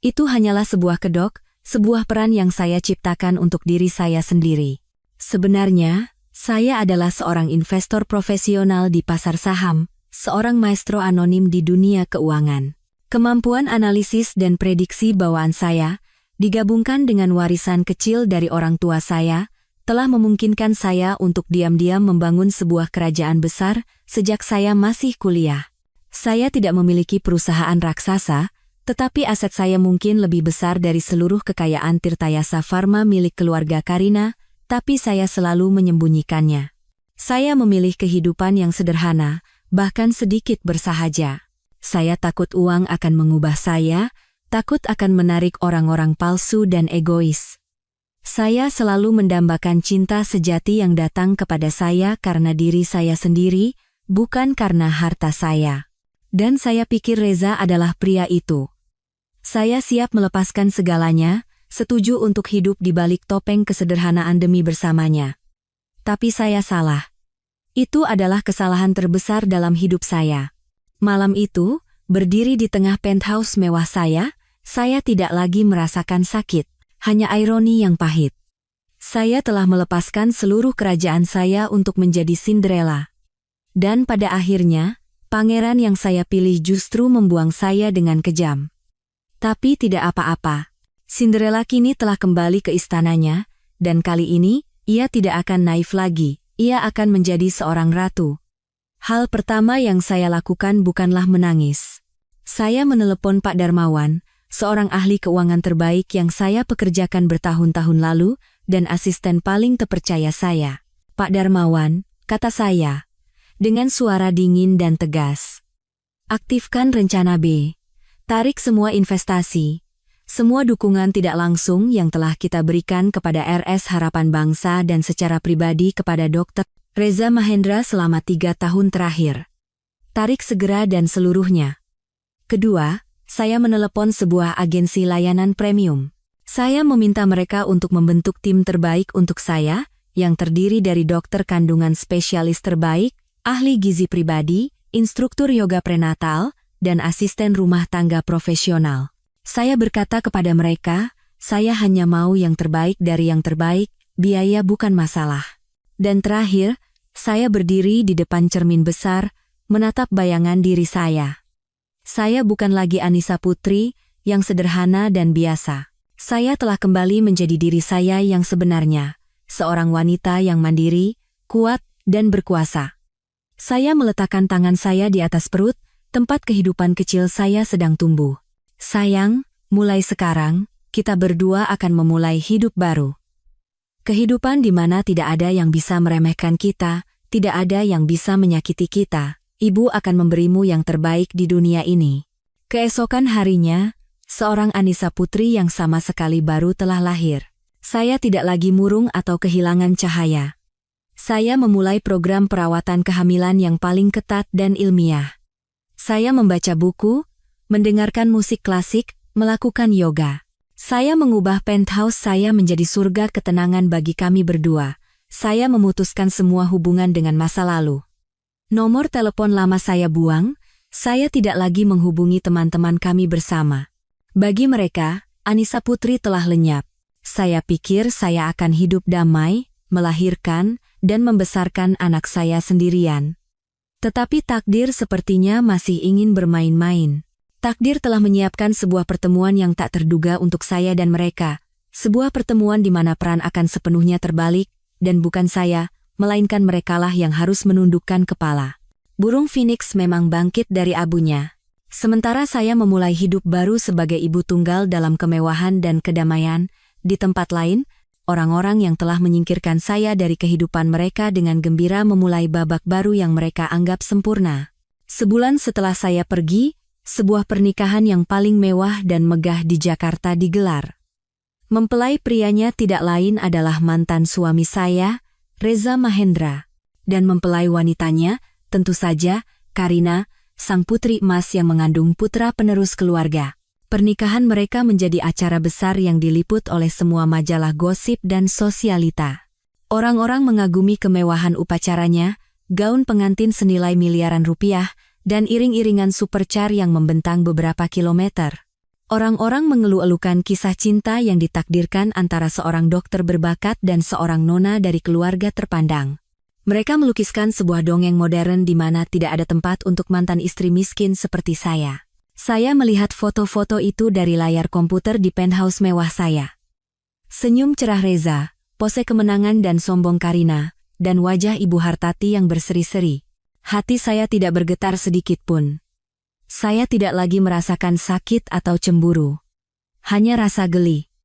Itu hanyalah sebuah kedok, sebuah peran yang saya ciptakan untuk diri saya sendiri. Sebenarnya, saya adalah seorang investor profesional di pasar saham, seorang maestro anonim di dunia keuangan. Kemampuan analisis dan prediksi bawaan saya, digabungkan dengan warisan kecil dari orang tua saya, telah memungkinkan saya untuk diam-diam membangun sebuah kerajaan besar sejak saya masih kuliah. Saya tidak memiliki perusahaan raksasa, tetapi aset saya mungkin lebih besar dari seluruh kekayaan Tirtayasa Pharma milik keluarga Karina, tapi saya selalu menyembunyikannya. Saya memilih kehidupan yang sederhana, bahkan sedikit bersahaja. Saya takut uang akan mengubah saya, takut akan menarik orang-orang palsu dan egois. Saya selalu mendambakan cinta sejati yang datang kepada saya karena diri saya sendiri, bukan karena harta saya. Dan saya pikir Reza adalah pria itu. Saya siap melepaskan segalanya, setuju untuk hidup di balik topeng kesederhanaan demi bersamanya. Tapi saya salah. Itu adalah kesalahan terbesar dalam hidup saya. Malam itu, berdiri di tengah penthouse mewah saya tidak lagi merasakan sakit, hanya ironi yang pahit. Saya telah melepaskan seluruh kerajaan saya untuk menjadi Cinderella. Dan pada akhirnya, pangeran yang saya pilih justru membuang saya dengan kejam. Tapi tidak apa-apa. Cinderella kini telah kembali ke istananya, dan kali ini, ia tidak akan naif lagi, ia akan menjadi seorang ratu. Hal pertama yang saya lakukan bukanlah menangis. Saya menelepon Pak Darmawan, seorang ahli keuangan terbaik yang saya pekerjakan bertahun-tahun lalu, dan asisten paling terpercaya saya. Pak Darmawan, kata saya, dengan suara dingin dan tegas. Aktifkan rencana B. Tarik semua investasi. Semua dukungan tidak langsung yang telah kita berikan kepada RS Harapan Bangsa dan secara pribadi kepada Dr. Reza Mahendra selama 3 tahun terakhir. Tarik segera dan seluruhnya. Kedua, saya menelepon sebuah agensi layanan premium. Saya meminta mereka untuk membentuk tim terbaik untuk saya, yang terdiri dari dokter kandungan spesialis terbaik, ahli gizi pribadi, instruktur yoga prenatal, dan asisten rumah tangga profesional. Saya berkata kepada mereka, saya hanya mau yang terbaik dari yang terbaik, biaya bukan masalah. Dan terakhir, saya berdiri di depan cermin besar, menatap bayangan diri saya. Saya bukan lagi Anissa Putri, yang sederhana dan biasa. Saya telah kembali menjadi diri saya yang sebenarnya, seorang wanita yang mandiri, kuat, dan berkuasa. Saya meletakkan tangan saya di atas perut, tempat kehidupan kecil saya sedang tumbuh. Sayang, mulai sekarang, kita berdua akan memulai hidup baru. Kehidupan di mana tidak ada yang bisa meremehkan kita, tidak ada yang bisa menyakiti kita. Ibu akan memberimu yang terbaik di dunia ini. Keesokan harinya, seorang Anissa Putri yang sama sekali baru telah lahir. Saya tidak lagi murung atau kehilangan cahaya. Saya memulai program perawatan kehamilan yang paling ketat dan ilmiah. Saya membaca buku, mendengarkan musik klasik, melakukan yoga. Saya mengubah penthouse saya menjadi surga ketenangan bagi kami berdua. Saya memutuskan semua hubungan dengan masa lalu. Nomor telepon lama saya buang, saya tidak lagi menghubungi teman-teman kami bersama. Bagi mereka, Anissa Putri telah lenyap. Saya pikir saya akan hidup damai, melahirkan, dan membesarkan anak saya sendirian. Tetapi takdir sepertinya masih ingin bermain-main. Takdir telah menyiapkan sebuah pertemuan yang tak terduga untuk saya dan mereka. Sebuah pertemuan di mana peran akan sepenuhnya terbalik, dan bukan saya, melainkan merekalah yang harus menundukkan kepala. Burung Phoenix memang bangkit dari abunya. Sementara saya memulai hidup baru sebagai ibu tunggal dalam kemewahan dan kedamaian, di tempat lain, orang-orang yang telah menyingkirkan saya dari kehidupan mereka dengan gembira memulai babak baru yang mereka anggap sempurna. Sebulan setelah saya pergi, sebuah pernikahan yang paling mewah dan megah di Jakarta digelar. Mempelai prianya tidak lain adalah mantan suami saya, Reza Mahendra, dan mempelai wanitanya, tentu saja, Karina, sang putri emas yang mengandung putra penerus keluarga. Pernikahan mereka menjadi acara besar yang diliput oleh semua majalah gosip dan sosialita. Orang-orang mengagumi kemewahan upacaranya, gaun pengantin senilai miliaran rupiah, dan iring-iringan supercar yang membentang beberapa kilometer. Orang-orang mengeluh-elukan kisah cinta yang ditakdirkan antara seorang dokter berbakat dan seorang nona dari keluarga terpandang. Mereka melukiskan sebuah dongeng modern di mana tidak ada tempat untuk mantan istri miskin seperti saya. Saya melihat foto-foto itu dari layar komputer di penthouse mewah saya. Senyum cerah Reza, pose kemenangan dan sombong Karina, dan wajah Ibu Hartati yang berseri-seri. Hati saya tidak bergetar sedikit pun. Saya tidak lagi merasakan sakit atau cemburu. Hanya rasa geli.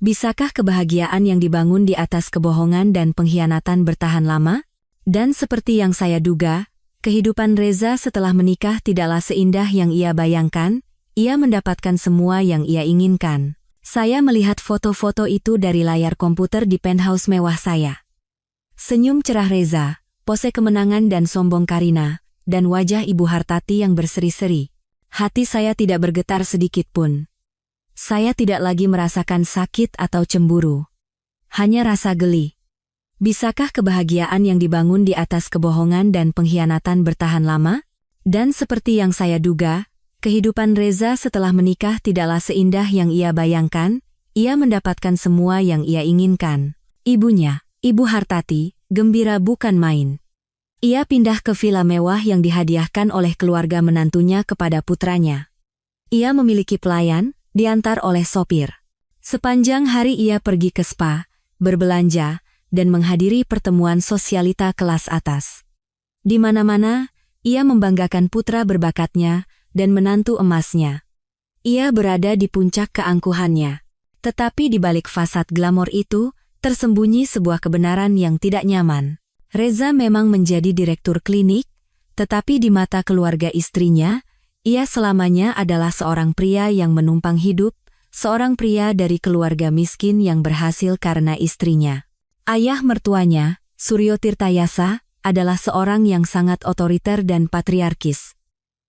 Bisakah kebahagiaan yang dibangun di atas kebohongan dan pengkhianatan bertahan lama? Dan seperti yang saya duga, kehidupan Reza setelah menikah tidaklah seindah yang ia bayangkan. Ia mendapatkan semua yang ia inginkan. Saya melihat foto-foto itu dari layar komputer di penthouse mewah saya. Senyum cerah Reza, pose kemenangan dan sombong Karina, dan wajah Ibu Hartati yang berseri-seri. Hati saya tidak bergetar sedikit pun. Saya tidak lagi merasakan sakit atau cemburu. Hanya rasa geli. Bisakah kebahagiaan yang dibangun di atas kebohongan dan pengkhianatan bertahan lama? Dan seperti yang saya duga, kehidupan Reza setelah menikah tidaklah seindah yang ia bayangkan. Ia mendapatkan semua yang ia inginkan. Ibunya, Ibu Hartati, gembira bukan main. Ia pindah ke villa mewah yang dihadiahkan oleh keluarga menantunya kepada putranya. Ia memiliki pelayan, diantar oleh sopir. Sepanjang hari ia pergi ke spa, berbelanja, dan menghadiri pertemuan sosialita kelas atas. Di mana-mana, ia membanggakan putra berbakatnya dan menantu emasnya. Ia berada di puncak keangkuhannya. Tetapi di balik fasad glamor itu, tersembunyi sebuah kebenaran yang tidak nyaman. Reza memang menjadi direktur klinik, tetapi di mata keluarga istrinya, ia selamanya adalah seorang pria yang menumpang hidup, seorang pria dari keluarga miskin yang berhasil karena istrinya. Ayah mertuanya, Suryo Tirtayasa, adalah seorang yang sangat otoriter dan patriarkis.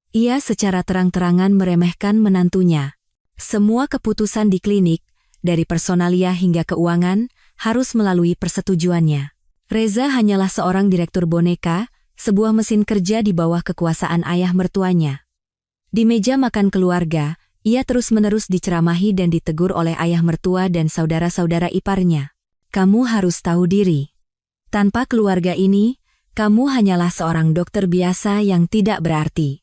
Ia secara terang-terangan meremehkan menantunya. Semua keputusan di klinik, dari personalia hingga keuangan, harus melalui persetujuannya. Reza hanyalah seorang direktur boneka, sebuah mesin kerja di bawah kekuasaan ayah mertuanya. Di meja makan keluarga, ia terus-menerus diceramahi dan ditegur oleh ayah mertua dan saudara-saudara iparnya. Kamu harus tahu diri. Tanpa keluarga ini, kamu hanyalah seorang dokter biasa yang tidak berarti.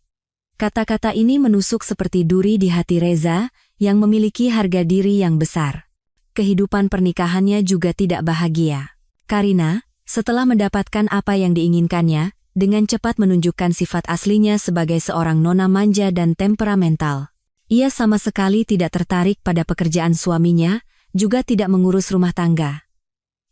Kata-kata ini menusuk seperti duri di hati Reza, yang memiliki harga diri yang besar. Kehidupan pernikahannya juga tidak bahagia. Karina, setelah mendapatkan apa yang diinginkannya, dengan cepat menunjukkan sifat aslinya sebagai seorang nona manja dan temperamental. Ia sama sekali tidak tertarik pada pekerjaan suaminya, juga tidak mengurus rumah tangga.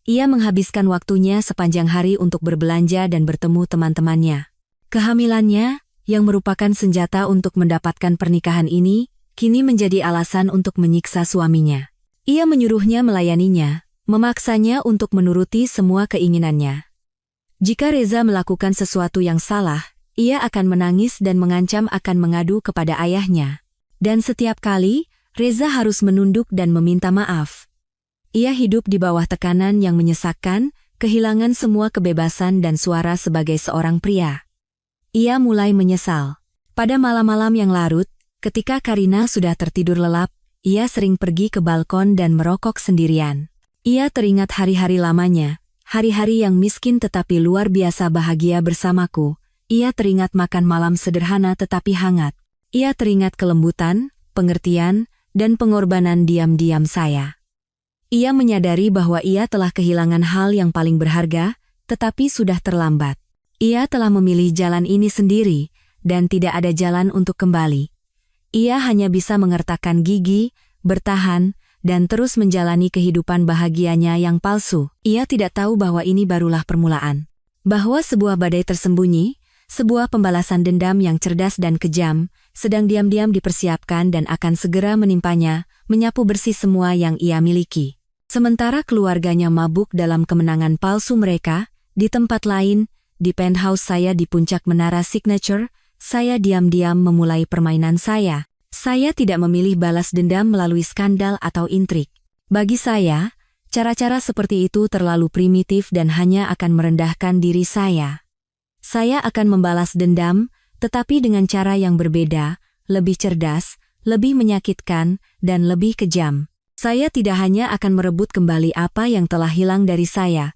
Ia menghabiskan waktunya sepanjang hari untuk berbelanja dan bertemu teman-temannya. Kehamilannya, yang merupakan senjata untuk mendapatkan pernikahan ini, kini menjadi alasan untuk menyiksa suaminya. Ia menyuruhnya melayaninya, memaksanya untuk menuruti semua keinginannya. Jika Reza melakukan sesuatu yang salah, ia akan menangis dan mengancam akan mengadu kepada ayahnya. Dan setiap kali, Reza harus menunduk dan meminta maaf. Ia hidup di bawah tekanan yang menyesakkan, kehilangan semua kebebasan dan suara sebagai seorang pria. Ia mulai menyesal. Pada malam-malam yang larut, ketika Karina sudah tertidur lelap, ia sering pergi ke balkon dan merokok sendirian. Ia teringat hari-hari lamanya, hari-hari yang miskin tetapi luar biasa bahagia bersamaku. Ia teringat makan malam sederhana tetapi hangat. Ia teringat kelembutan, pengertian, dan pengorbanan diam-diam saya. Ia menyadari bahwa ia telah kehilangan hal yang paling berharga, tetapi sudah terlambat. Ia telah memilih jalan ini sendiri, dan tidak ada jalan untuk kembali. Ia hanya bisa mengertakkan gigi, bertahan, dan terus menjalani kehidupan bahagianya yang palsu. Ia tidak tahu bahwa ini barulah permulaan. Bahwa sebuah badai tersembunyi, sebuah pembalasan dendam yang cerdas dan kejam, sedang diam-diam dipersiapkan dan akan segera menimpanya, menyapu bersih semua yang ia miliki. Sementara keluarganya mabuk dalam kemenangan palsu mereka, di tempat lain, di penthouse saya di puncak menara Signature, saya diam-diam memulai permainan saya. Saya tidak memilih balas dendam melalui skandal atau intrik. Bagi saya, cara-cara seperti itu terlalu primitif dan hanya akan merendahkan diri saya. Saya akan membalas dendam, tetapi dengan cara yang berbeda, lebih cerdas, lebih menyakitkan, dan lebih kejam. Saya tidak hanya akan merebut kembali apa yang telah hilang dari saya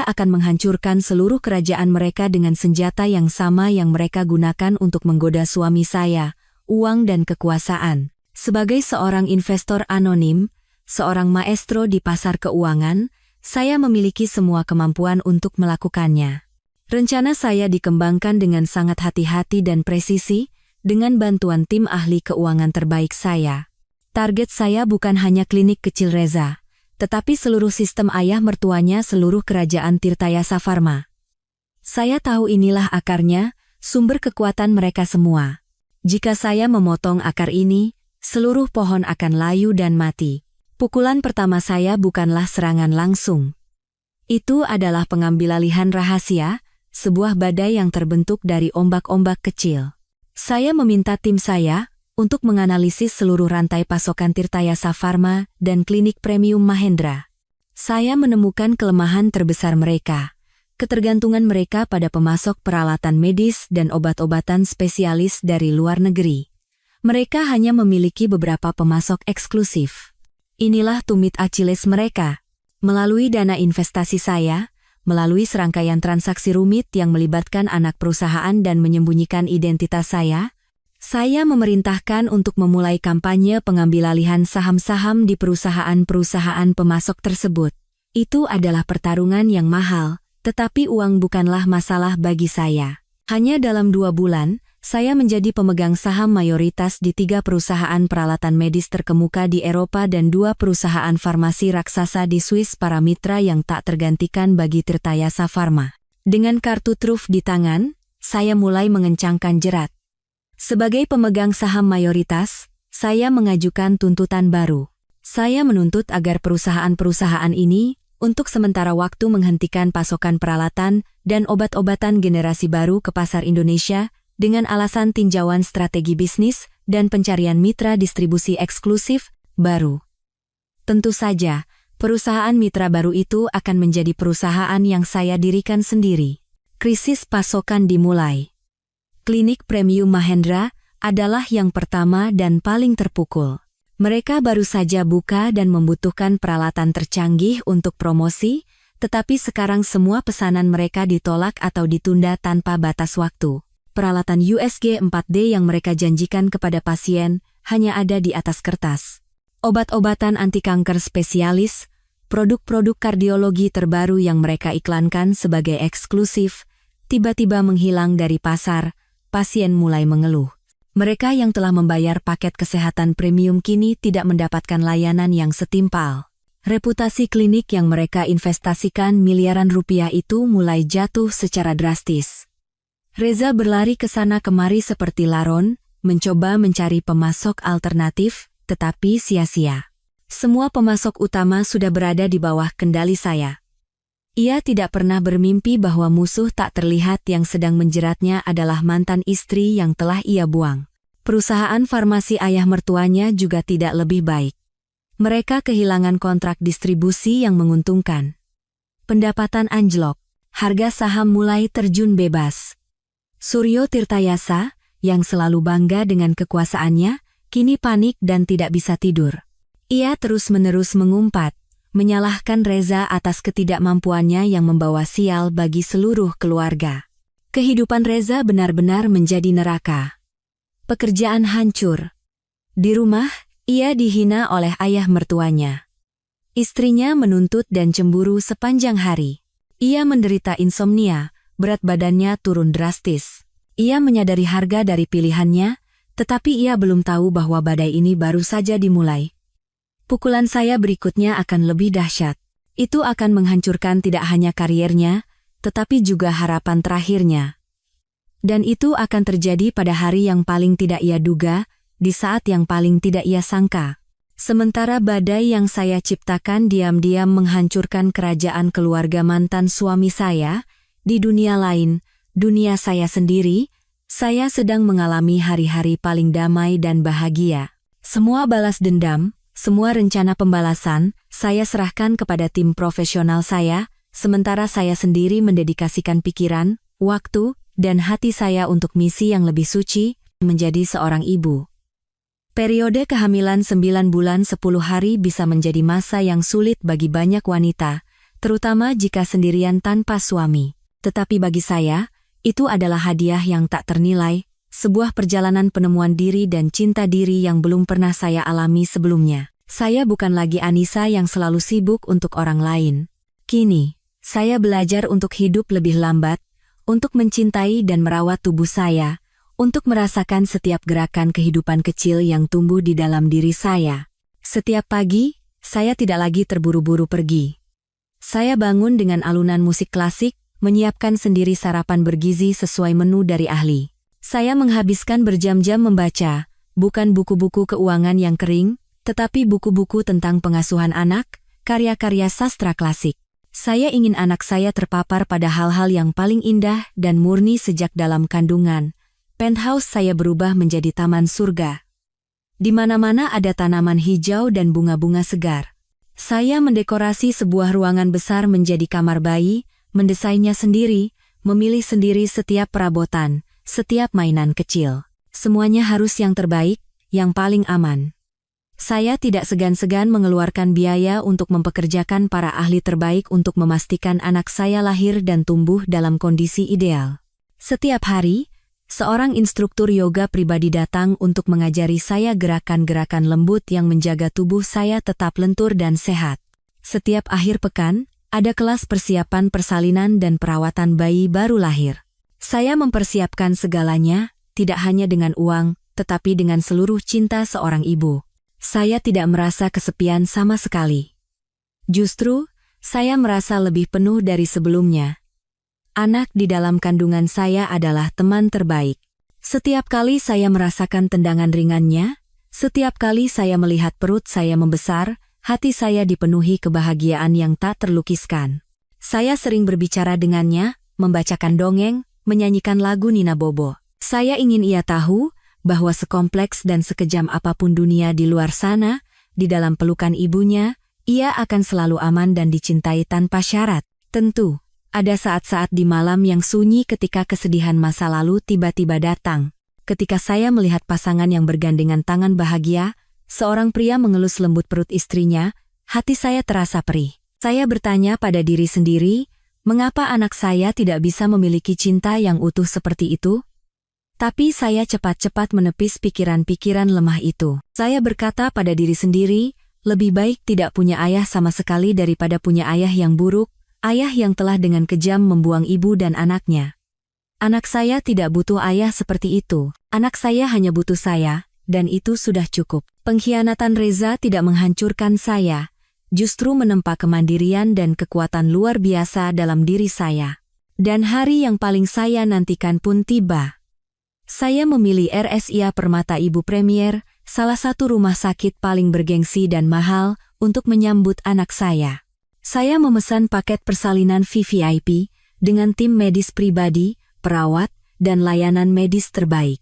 akan menghancurkan seluruh kerajaan mereka dengan senjata yang sama yang mereka gunakan untuk menggoda suami saya, uang dan kekuasaan. Sebagai seorang investor anonim, seorang maestro di pasar keuangan, saya memiliki semua kemampuan untuk melakukannya. Rencana saya dikembangkan dengan sangat hati-hati dan presisi, dengan bantuan tim ahli keuangan terbaik saya. Target saya bukan hanya klinik kecil Reza, tetapi seluruh sistem ayah mertuanya seluruh kerajaan Tirtayasa Pharma. Saya tahu inilah akarnya, sumber kekuatan mereka semua. Jika saya memotong akar ini, seluruh pohon akan layu dan mati. Pukulan pertama saya bukanlah serangan langsung. Itu adalah pengambilalihan rahasia, sebuah badai yang terbentuk dari ombak-ombak kecil. Saya meminta tim saya untuk menganalisis seluruh rantai pasokan Tirtayasa Pharma dan klinik premium Mahendra. Saya menemukan kelemahan terbesar mereka, ketergantungan mereka pada pemasok peralatan medis dan obat-obatan spesialis dari luar negeri. Mereka hanya memiliki beberapa pemasok eksklusif. Inilah tumit Achilles mereka. Melalui dana investasi saya, melalui serangkaian transaksi rumit yang melibatkan anak perusahaan dan menyembunyikan identitas saya memerintahkan untuk memulai kampanye pengambilalihan saham-saham di perusahaan-perusahaan pemasok tersebut. Itu adalah pertarungan yang mahal, tetapi uang bukanlah masalah bagi saya. Hanya dalam 2 bulan, saya menjadi pemegang saham mayoritas di 3 perusahaan peralatan medis terkemuka di Eropa dan 2 perusahaan farmasi raksasa di Swiss, para mitra yang tak tergantikan bagi Tirtayasa Pharma. Dengan kartu truf di tangan, saya mulai mengencangkan jerat. Sebagai pemegang saham mayoritas, saya mengajukan tuntutan baru. Saya menuntut agar perusahaan-perusahaan ini, untuk sementara waktu menghentikan pasokan peralatan dan obat-obatan generasi baru ke pasar Indonesia, dengan alasan tinjauan strategi bisnis dan pencarian mitra distribusi eksklusif baru. Tentu saja, perusahaan mitra baru itu akan menjadi perusahaan yang saya dirikan sendiri. Krisis pasokan dimulai. Klinik premium Mahendra adalah yang pertama dan paling terpukul. Mereka baru saja buka dan membutuhkan peralatan tercanggih untuk promosi, tetapi sekarang semua pesanan mereka ditolak atau ditunda tanpa batas waktu. Peralatan USG 4D yang mereka janjikan kepada pasien hanya ada di atas kertas. Obat-obatan anti kanker spesialis, produk-produk kardiologi terbaru yang mereka iklankan sebagai eksklusif, tiba-tiba menghilang dari pasar. Pasien mulai mengeluh. Mereka yang telah membayar paket kesehatan premium kini tidak mendapatkan layanan yang setimpal. Reputasi klinik yang mereka investasikan miliaran rupiah itu mulai jatuh secara drastis. Reza berlari ke sana kemari seperti laron, mencoba mencari pemasok alternatif, tetapi sia-sia. Semua pemasok utama sudah berada di bawah kendali saya. Ia tidak pernah bermimpi bahwa musuh tak terlihat yang sedang menjeratnya adalah mantan istri yang telah ia buang. Perusahaan farmasi ayah mertuanya juga tidak lebih baik. Mereka kehilangan kontrak distribusi yang menguntungkan. Pendapatan anjlok, harga saham mulai terjun bebas. Suryo Tirtayasa, yang selalu bangga dengan kekuasaannya, kini panik dan tidak bisa tidur. Ia terus-menerus mengumpat, menyalahkan Reza atas ketidakmampuannya yang membawa sial bagi seluruh keluarga. Kehidupan Reza benar-benar menjadi neraka. Pekerjaan hancur. Di rumah, ia dihina oleh ayah mertuanya. Istrinya menuntut dan cemburu sepanjang hari. Ia menderita insomnia, berat badannya turun drastis. Ia menyadari harga dari pilihannya, tetapi ia belum tahu bahwa badai ini baru saja dimulai. Pukulan saya berikutnya akan lebih dahsyat. Itu akan menghancurkan tidak hanya kariernya, tetapi juga harapan terakhirnya. Dan itu akan terjadi pada hari yang paling tidak ia duga, di saat yang paling tidak ia sangka. Sementara badai yang saya ciptakan diam-diam menghancurkan kerajaan keluarga mantan suami saya, di dunia lain, dunia saya sendiri, saya sedang mengalami hari-hari paling damai dan bahagia. Semua balas dendam, semua rencana pembalasan, saya serahkan kepada tim profesional saya, sementara saya sendiri mendedikasikan pikiran, waktu, dan hati saya untuk misi yang lebih suci, menjadi seorang ibu. Periode kehamilan 9 bulan 10 hari bisa menjadi masa yang sulit bagi banyak wanita, terutama jika sendirian tanpa suami. Tetapi bagi saya, itu adalah hadiah yang tak ternilai, sebuah perjalanan penemuan diri dan cinta diri yang belum pernah saya alami sebelumnya. Saya bukan lagi Anissa yang selalu sibuk untuk orang lain. Kini, saya belajar untuk hidup lebih lambat, untuk mencintai dan merawat tubuh saya, untuk merasakan setiap gerakan kehidupan kecil yang tumbuh di dalam diri saya. Setiap pagi, saya tidak lagi terburu-buru pergi. Saya bangun dengan alunan musik klasik, menyiapkan sendiri sarapan bergizi sesuai menu dari ahli. Saya menghabiskan berjam-jam membaca, bukan buku-buku keuangan yang kering, tetapi buku-buku tentang pengasuhan anak, karya-karya sastra klasik. Saya ingin anak saya terpapar pada hal-hal yang paling indah dan murni sejak dalam kandungan. Penthouse saya berubah menjadi taman surga. Di mana-mana ada tanaman hijau dan bunga-bunga segar. Saya mendekorasi sebuah ruangan besar menjadi kamar bayi, mendesainnya sendiri, memilih sendiri setiap perabotan, setiap mainan kecil. Semuanya harus yang terbaik, yang paling aman. Saya tidak segan-segan mengeluarkan biaya untuk mempekerjakan para ahli terbaik untuk memastikan anak saya lahir dan tumbuh dalam kondisi ideal. Setiap hari, seorang instruktur yoga pribadi datang untuk mengajari saya gerakan-gerakan lembut yang menjaga tubuh saya tetap lentur dan sehat. Setiap akhir pekan, ada kelas persiapan persalinan dan perawatan bayi baru lahir. Saya mempersiapkan segalanya, tidak hanya dengan uang, tetapi dengan seluruh cinta seorang ibu. Saya tidak merasa kesepian sama sekali. Justru, saya merasa lebih penuh dari sebelumnya. Anak di dalam kandungan saya adalah teman terbaik. Setiap kali saya merasakan tendangan ringannya, setiap kali saya melihat perut saya membesar, hati saya dipenuhi kebahagiaan yang tak terlukiskan. Saya sering berbicara dengannya, membacakan dongeng, menyanyikan lagu Nina Bobo. Saya ingin ia tahu bahwa sekompleks dan sekejam apapun dunia di luar sana, di dalam pelukan ibunya, ia akan selalu aman dan dicintai tanpa syarat. Tentu, ada saat-saat di malam yang sunyi ketika kesedihan masa lalu tiba-tiba datang. Ketika saya melihat pasangan yang bergandengan tangan bahagia, seorang pria mengelus lembut perut istrinya, hati saya terasa perih. Saya bertanya pada diri sendiri, mengapa anak saya tidak bisa memiliki cinta yang utuh seperti itu? Tapi saya cepat-cepat menepis pikiran-pikiran lemah itu. Saya berkata pada diri sendiri, lebih baik tidak punya ayah sama sekali daripada punya ayah yang buruk, ayah yang telah dengan kejam membuang ibu dan anaknya. Anak saya tidak butuh ayah seperti itu. Anak saya hanya butuh saya, dan itu sudah cukup. Pengkhianatan Reza tidak menghancurkan saya, justru menempa kemandirian dan kekuatan luar biasa dalam diri saya. Dan hari yang paling saya nantikan pun tiba. Saya memilih RSIA Permata Ibu Premier, salah satu rumah sakit paling bergengsi dan mahal, untuk menyambut anak saya. Saya memesan paket persalinan VVIP, dengan tim medis pribadi, perawat, dan layanan medis terbaik.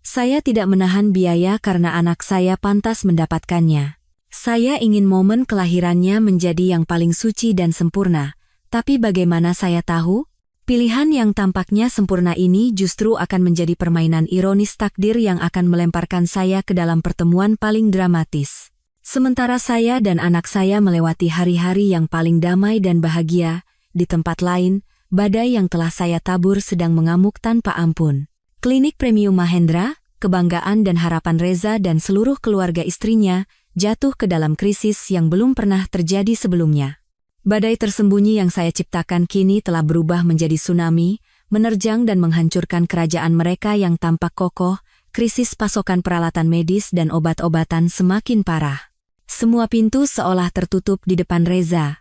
Saya tidak menahan biaya karena anak saya pantas mendapatkannya. Saya ingin momen kelahirannya menjadi yang paling suci dan sempurna, tapi bagaimana saya tahu? Pilihan yang tampaknya sempurna ini justru akan menjadi permainan ironis takdir yang akan melemparkan saya ke dalam pertemuan paling dramatis. Sementara saya dan anak saya melewati hari-hari yang paling damai dan bahagia, di tempat lain, badai yang telah saya tabur sedang mengamuk tanpa ampun. Klinik Premium Mahendra, kebanggaan dan harapan Reza dan seluruh keluarga istrinya, jatuh ke dalam krisis yang belum pernah terjadi sebelumnya. Badai tersembunyi yang saya ciptakan kini telah berubah menjadi tsunami, menerjang dan menghancurkan kerajaan mereka yang tampak kokoh. Krisis pasokan peralatan medis dan obat-obatan semakin parah. Semua pintu seolah tertutup di depan Reza.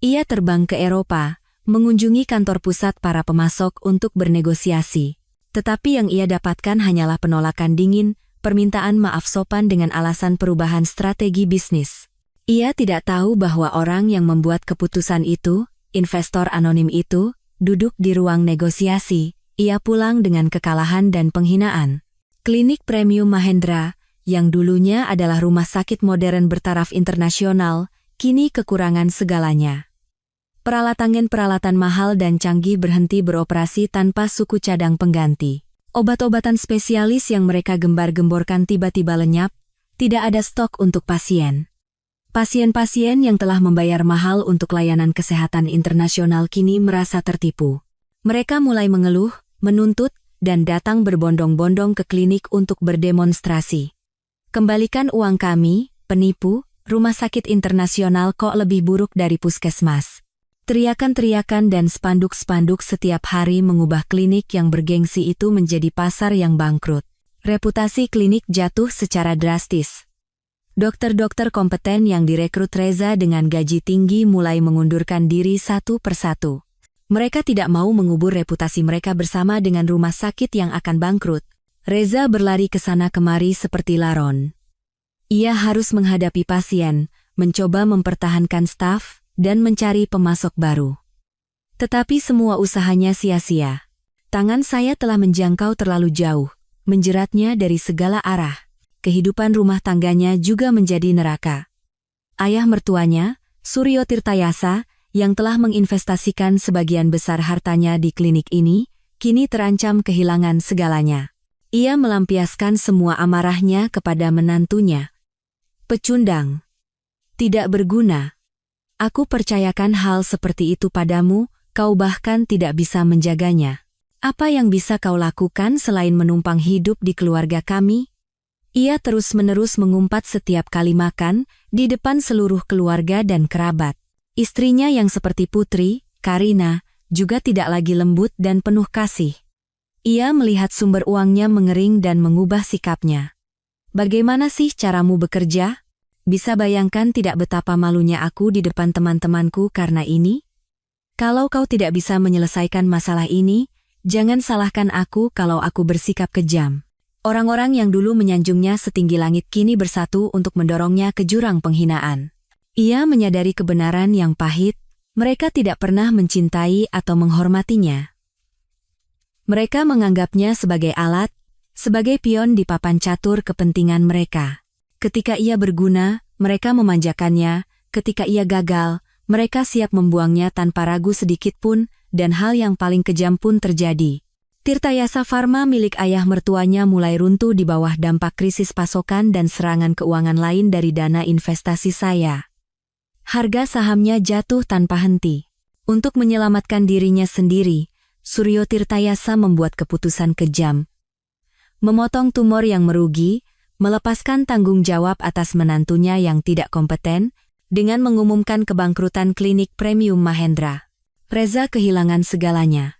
Ia terbang ke Eropa, mengunjungi kantor pusat para pemasok untuk bernegosiasi. Tetapi yang ia dapatkan hanyalah penolakan dingin, permintaan maaf sopan dengan alasan perubahan strategi bisnis. Ia tidak tahu bahwa orang yang membuat keputusan itu, investor anonim itu, duduk di ruang negosiasi. Ia pulang dengan kekalahan dan penghinaan. Klinik Premium Mahendra, yang dulunya adalah rumah sakit modern bertaraf internasional, kini kekurangan segalanya. Peralatan mahal dan canggih berhenti beroperasi tanpa suku cadang pengganti. Obat-obatan spesialis yang mereka gembar-gemborkan tiba-tiba lenyap, tidak ada stok untuk pasien. Pasien-pasien yang telah membayar mahal untuk layanan kesehatan internasional kini merasa tertipu. Mereka mulai mengeluh, menuntut, dan datang berbondong-bondong ke klinik untuk berdemonstrasi. Kembalikan uang kami, penipu, rumah sakit internasional kok lebih buruk dari puskesmas. Teriakan-teriakan dan spanduk-spanduk setiap hari mengubah klinik yang bergengsi itu menjadi pasar yang bangkrut. Reputasi klinik jatuh secara drastis. Dokter-dokter kompeten yang direkrut Reza dengan gaji tinggi mulai mengundurkan diri satu persatu. Mereka tidak mau mengubur reputasi mereka bersama dengan rumah sakit yang akan bangkrut. Reza berlari ke sana kemari seperti laron. Ia harus menghadapi pasien, mencoba mempertahankan staf, dan mencari pemasok baru. Tetapi semua usahanya sia-sia. Tangan saya telah menjangkau terlalu jauh, menjeratnya dari segala arah. Kehidupan rumah tangganya juga menjadi neraka. Ayah mertuanya, Suryo Tirtayasa, yang telah menginvestasikan sebagian besar hartanya di klinik ini, kini terancam kehilangan segalanya. Ia melampiaskan semua amarahnya kepada menantunya. Pecundang. Tidak berguna. Aku percayakan hal seperti itu padamu, kau bahkan tidak bisa menjaganya. Apa yang bisa kau lakukan selain menumpang hidup di keluarga kami? Ia terus-menerus mengumpat setiap kali makan, di depan seluruh keluarga dan kerabat. Istrinya yang seperti putri, Karina, juga tidak lagi lembut dan penuh kasih. Ia melihat sumber uangnya mengering dan mengubah sikapnya. Bagaimana sih caramu bekerja? Bisa bayangkan tidak betapa malunya aku di depan teman-temanku karena ini? Kalau kau tidak bisa menyelesaikan masalah ini, jangan salahkan aku kalau aku bersikap kejam. Orang-orang yang dulu menyanjungnya setinggi langit kini bersatu untuk mendorongnya ke jurang penghinaan. Ia menyadari kebenaran yang pahit, mereka tidak pernah mencintai atau menghormatinya. Mereka menganggapnya sebagai alat, sebagai pion di papan catur kepentingan mereka. Ketika ia berguna, mereka memanjakannya, ketika ia gagal, mereka siap membuangnya tanpa ragu sedikit pun, dan hal yang paling kejam pun terjadi. Tirtayasa Pharma milik ayah mertuanya mulai runtuh di bawah dampak krisis pasokan dan serangan keuangan lain dari dana investasi saya. Harga sahamnya jatuh tanpa henti. Untuk menyelamatkan dirinya sendiri, Suryo Tirtayasa membuat keputusan kejam. Memotong tumor yang merugi, melepaskan tanggung jawab atas menantunya yang tidak kompeten, dengan mengumumkan kebangkrutan klinik Premium Mahendra. Reza kehilangan segalanya.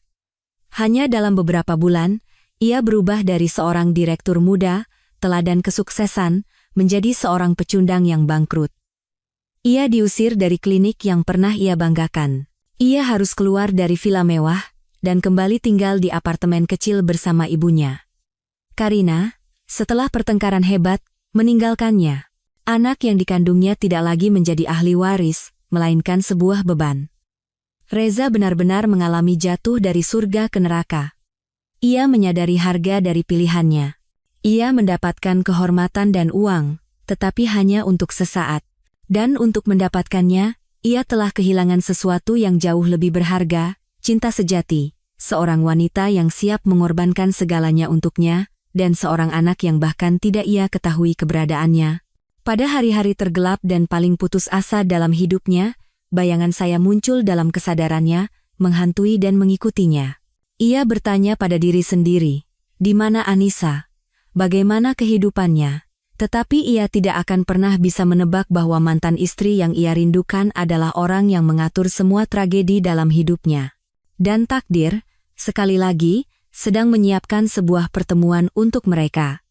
Hanya dalam beberapa bulan, ia berubah dari seorang direktur muda, teladan kesuksesan, menjadi seorang pecundang yang bangkrut. Ia diusir dari klinik yang pernah ia banggakan. Ia harus keluar dari villa mewah, dan kembali tinggal di apartemen kecil bersama ibunya. Karina, setelah pertengkaran hebat, meninggalkannya. Anak yang dikandungnya tidak lagi menjadi ahli waris, melainkan sebuah beban. Reza benar-benar mengalami jatuh dari surga ke neraka. Ia menyadari harga dari pilihannya. Ia mendapatkan kehormatan dan uang, tetapi hanya untuk sesaat. Dan untuk mendapatkannya, ia telah kehilangan sesuatu yang jauh lebih berharga, cinta sejati, seorang wanita yang siap mengorbankan segalanya untuknya, dan seorang anak yang bahkan tidak ia ketahui keberadaannya. Pada hari-hari tergelap dan paling putus asa dalam hidupnya, bayangan saya muncul dalam kesadarannya, menghantui dan mengikutinya. Ia bertanya pada diri sendiri, di mana Anissa? Bagaimana kehidupannya? Tetapi ia tidak akan pernah bisa menebak bahwa mantan istri yang ia rindukan adalah orang yang mengatur semua tragedi dalam hidupnya. Dan takdir, sekali lagi, sedang menyiapkan sebuah pertemuan untuk mereka.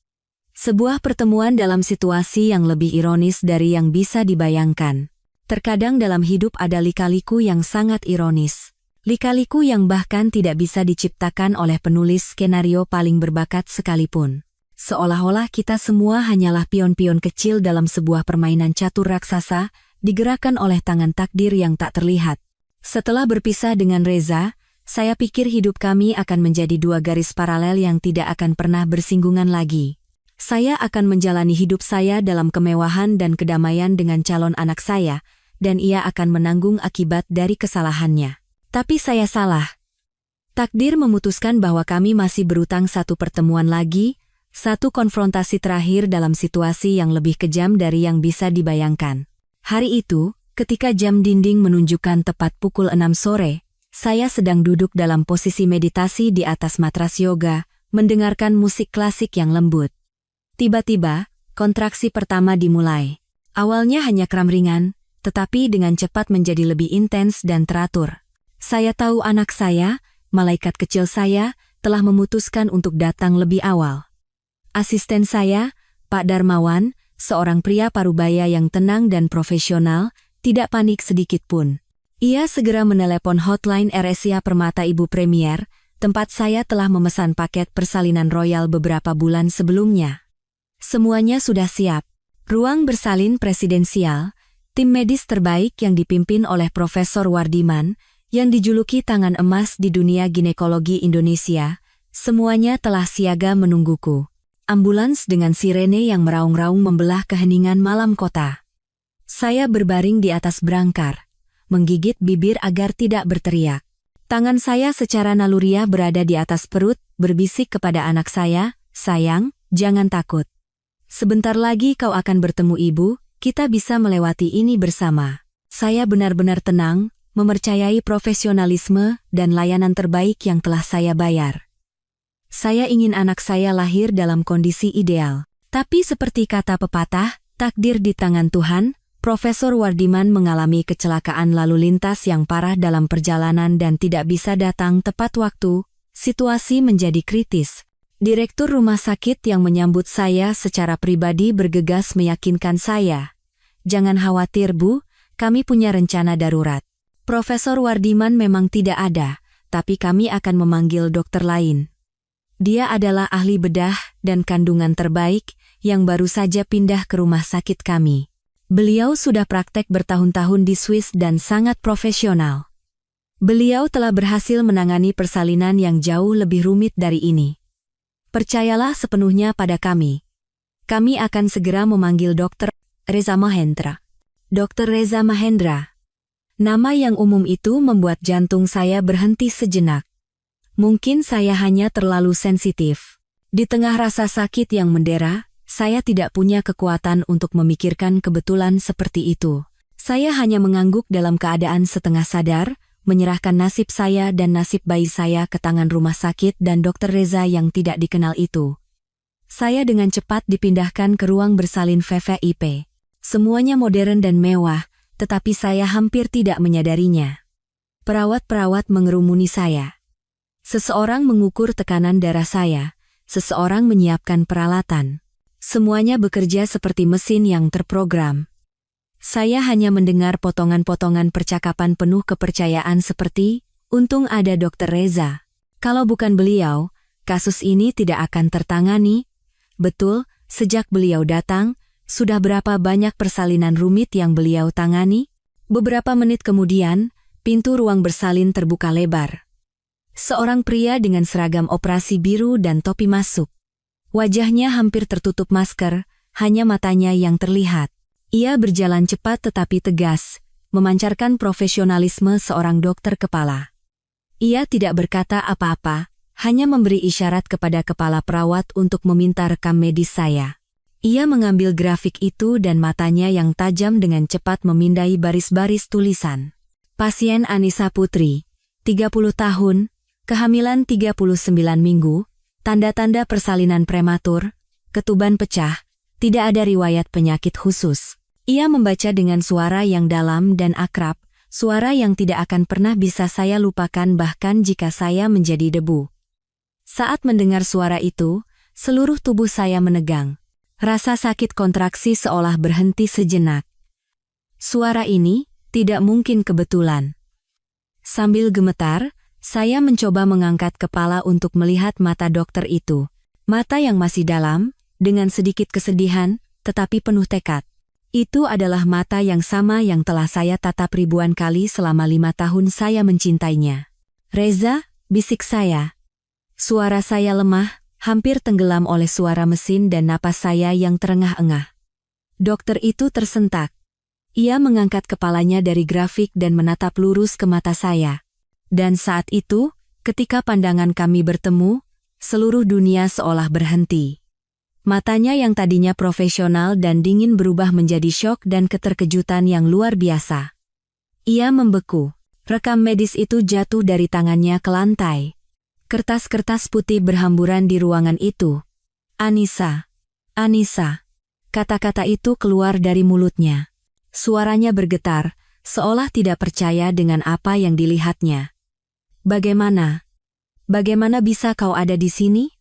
Sebuah pertemuan dalam situasi yang lebih ironis dari yang bisa dibayangkan. Terkadang dalam hidup ada lika-liku yang sangat ironis. Lika-liku yang bahkan tidak bisa diciptakan oleh penulis skenario paling berbakat sekalipun. Seolah-olah kita semua hanyalah pion-pion kecil dalam sebuah permainan catur raksasa, digerakkan oleh tangan takdir yang tak terlihat. Setelah berpisah dengan Reza, saya pikir hidup kami akan menjadi dua garis paralel yang tidak akan pernah bersinggungan lagi. Saya akan menjalani hidup saya dalam kemewahan dan kedamaian dengan calon anak saya, dan ia akan menanggung akibat dari kesalahannya. Tapi saya salah. Takdir memutuskan bahwa kami masih berutang satu pertemuan lagi, satu konfrontasi terakhir dalam situasi yang lebih kejam dari yang bisa dibayangkan. Hari itu, ketika jam dinding menunjukkan tepat pukul 6 sore, saya sedang duduk dalam posisi meditasi di atas matras yoga, mendengarkan musik klasik yang lembut. Tiba-tiba, kontraksi pertama dimulai. Awalnya hanya kram ringan, tetapi dengan cepat menjadi lebih intens dan teratur. Saya tahu anak saya, malaikat kecil saya, telah memutuskan untuk datang lebih awal. Asisten saya, Pak Darmawan, seorang pria parubaya yang tenang dan profesional, tidak panik sedikit pun. Ia segera menelepon hotline AirAsia Permata Ibu Premier, tempat saya telah memesan paket persalinan royal beberapa bulan sebelumnya. Semuanya sudah siap. Ruang bersalin presidensial, tim medis terbaik yang dipimpin oleh Profesor Wardiman, yang dijuluki tangan emas di dunia ginekologi Indonesia, semuanya telah siaga menungguku. Ambulans dengan sirene yang meraung-raung membelah keheningan malam kota. Saya berbaring di atas brangkar, menggigit bibir agar tidak berteriak. Tangan saya secara naluriah berada di atas perut, berbisik kepada anak saya, "Sayang, jangan takut. Sebentar lagi kau akan bertemu ibu, kita bisa melewati ini bersama." Saya benar-benar tenang, mempercayai profesionalisme dan layanan terbaik yang telah saya bayar. Saya ingin anak saya lahir dalam kondisi ideal. Tapi seperti kata pepatah, takdir di tangan Tuhan, Profesor Wardiman mengalami kecelakaan lalu lintas yang parah dalam perjalanan dan tidak bisa datang tepat waktu. Situasi menjadi kritis. Direktur rumah sakit yang menyambut saya secara pribadi bergegas meyakinkan saya. "Jangan khawatir Bu, kami punya rencana darurat. Profesor Wardiman memang tidak ada, tapi kami akan memanggil dokter lain. Dia adalah ahli bedah dan kandungan terbaik yang baru saja pindah ke rumah sakit kami. Beliau sudah praktek bertahun-tahun di Swiss dan sangat profesional. Beliau telah berhasil menangani persalinan yang jauh lebih rumit dari ini. Percayalah sepenuhnya pada kami. Kami akan segera memanggil Dr. Reza Mahendra." Dr. Reza Mahendra. Nama yang umum itu membuat jantung saya berhenti sejenak. Mungkin saya hanya terlalu sensitif. Di tengah rasa sakit yang mendera, saya tidak punya kekuatan untuk memikirkan kebetulan seperti itu. Saya hanya mengangguk dalam keadaan setengah sadar, menyerahkan nasib saya dan nasib bayi saya ke tangan rumah sakit dan Dr. Reza yang tidak dikenal itu. Saya dengan cepat dipindahkan ke ruang bersalin VVIP. Semuanya modern dan mewah, tetapi saya hampir tidak menyadarinya. Perawat-perawat mengerumuni saya. Seseorang mengukur tekanan darah saya, seseorang menyiapkan peralatan. Semuanya bekerja seperti mesin yang terprogram. Saya hanya mendengar potongan-potongan percakapan penuh kepercayaan seperti, "Untung ada Dr. Reza. Kalau bukan beliau, kasus ini tidak akan tertangani." Betul, sejak beliau datang, sudah berapa banyak persalinan rumit yang beliau tangani? Beberapa menit kemudian, pintu ruang bersalin terbuka lebar. Seorang pria dengan seragam operasi biru dan topi masuk. Wajahnya hampir tertutup masker, hanya matanya yang terlihat. Ia berjalan cepat tetapi tegas, memancarkan profesionalisme seorang dokter kepala. Ia tidak berkata apa-apa, hanya memberi isyarat kepada kepala perawat untuk meminta rekam medis saya. Ia mengambil grafik itu dan matanya yang tajam dengan cepat memindai baris-baris tulisan. Pasien Anissa Putri, 30 tahun, kehamilan 39 minggu, tanda-tanda persalinan prematur, ketuban pecah, Tidak ada riwayat penyakit khusus. Ia membaca dengan suara yang dalam dan akrab, suara yang tidak akan pernah bisa saya lupakan bahkan jika saya menjadi debu. Saat mendengar suara itu, seluruh tubuh saya menegang. Rasa sakit kontraksi seolah berhenti sejenak. Suara ini tidak mungkin kebetulan. Sambil gemetar, saya mencoba mengangkat kepala untuk melihat mata dokter itu. Mata yang masih dalam, dengan sedikit kesedihan, tetapi penuh tekad. Itu adalah mata yang sama yang telah saya tatap ribuan kali selama 5 tahun saya mencintainya. "Reza," bisik saya. Suara saya lemah, hampir tenggelam oleh suara mesin dan napas saya yang terengah-engah. Dokter itu tersentak. Ia mengangkat kepalanya dari grafik dan menatap lurus ke mata saya. Dan saat itu, ketika pandangan kami bertemu, seluruh dunia seolah berhenti. Matanya yang tadinya profesional dan dingin berubah menjadi syok dan keterkejutan yang luar biasa. Ia membeku. Rekam medis itu jatuh dari tangannya ke lantai. Kertas-kertas putih berhamburan di ruangan itu. "Anissa, Anissa." Kata-kata itu keluar dari mulutnya. Suaranya bergetar, seolah tidak percaya dengan apa yang dilihatnya. "Bagaimana? Bagaimana bisa kau ada di sini?"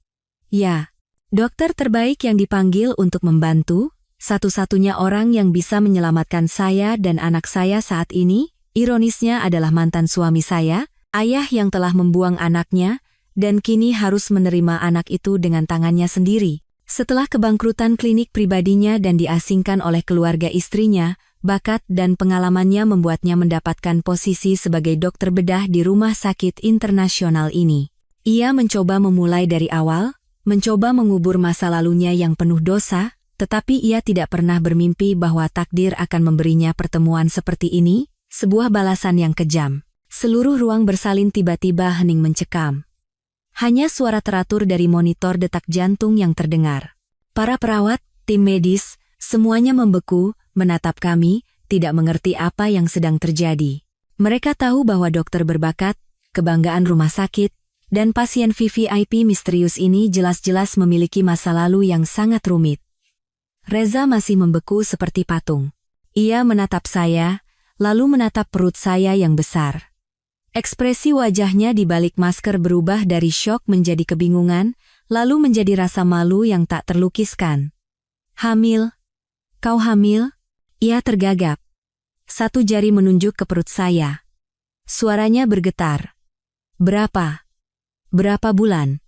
"Ya, dokter terbaik yang dipanggil untuk membantu, satu-satunya orang yang bisa menyelamatkan saya dan anak saya saat ini, ironisnya adalah mantan suami saya, ayah yang telah membuang anaknya, dan kini harus menerima anak itu dengan tangannya sendiri. Setelah kebangkrutan klinik pribadinya dan diasingkan oleh keluarga istrinya, bakat dan pengalamannya membuatnya mendapatkan posisi sebagai dokter bedah di rumah sakit internasional ini. Ia mencoba memulai dari awal, mencoba mengubur masa lalunya yang penuh dosa, tetapi ia tidak pernah bermimpi bahwa takdir akan memberinya pertemuan seperti ini, sebuah balasan yang kejam. Seluruh ruang bersalin tiba-tiba hening mencekam. Hanya suara teratur dari monitor detak jantung yang terdengar. Para perawat, tim medis, semuanya membeku, menatap kami, tidak mengerti apa yang sedang terjadi. Mereka tahu bahwa dokter berbakat, kebanggaan rumah sakit, dan pasien VVIP misterius ini jelas-jelas memiliki masa lalu yang sangat rumit. Reza masih membeku seperti patung. Ia menatap saya, lalu menatap perut saya yang besar. Ekspresi wajahnya di balik masker berubah dari syok menjadi kebingungan, lalu menjadi rasa malu yang tak terlukiskan. "Hamil? Kau hamil?" Ia tergagap. Satu jari menunjuk ke perut saya. Suaranya bergetar. "Berapa? Berapa bulan?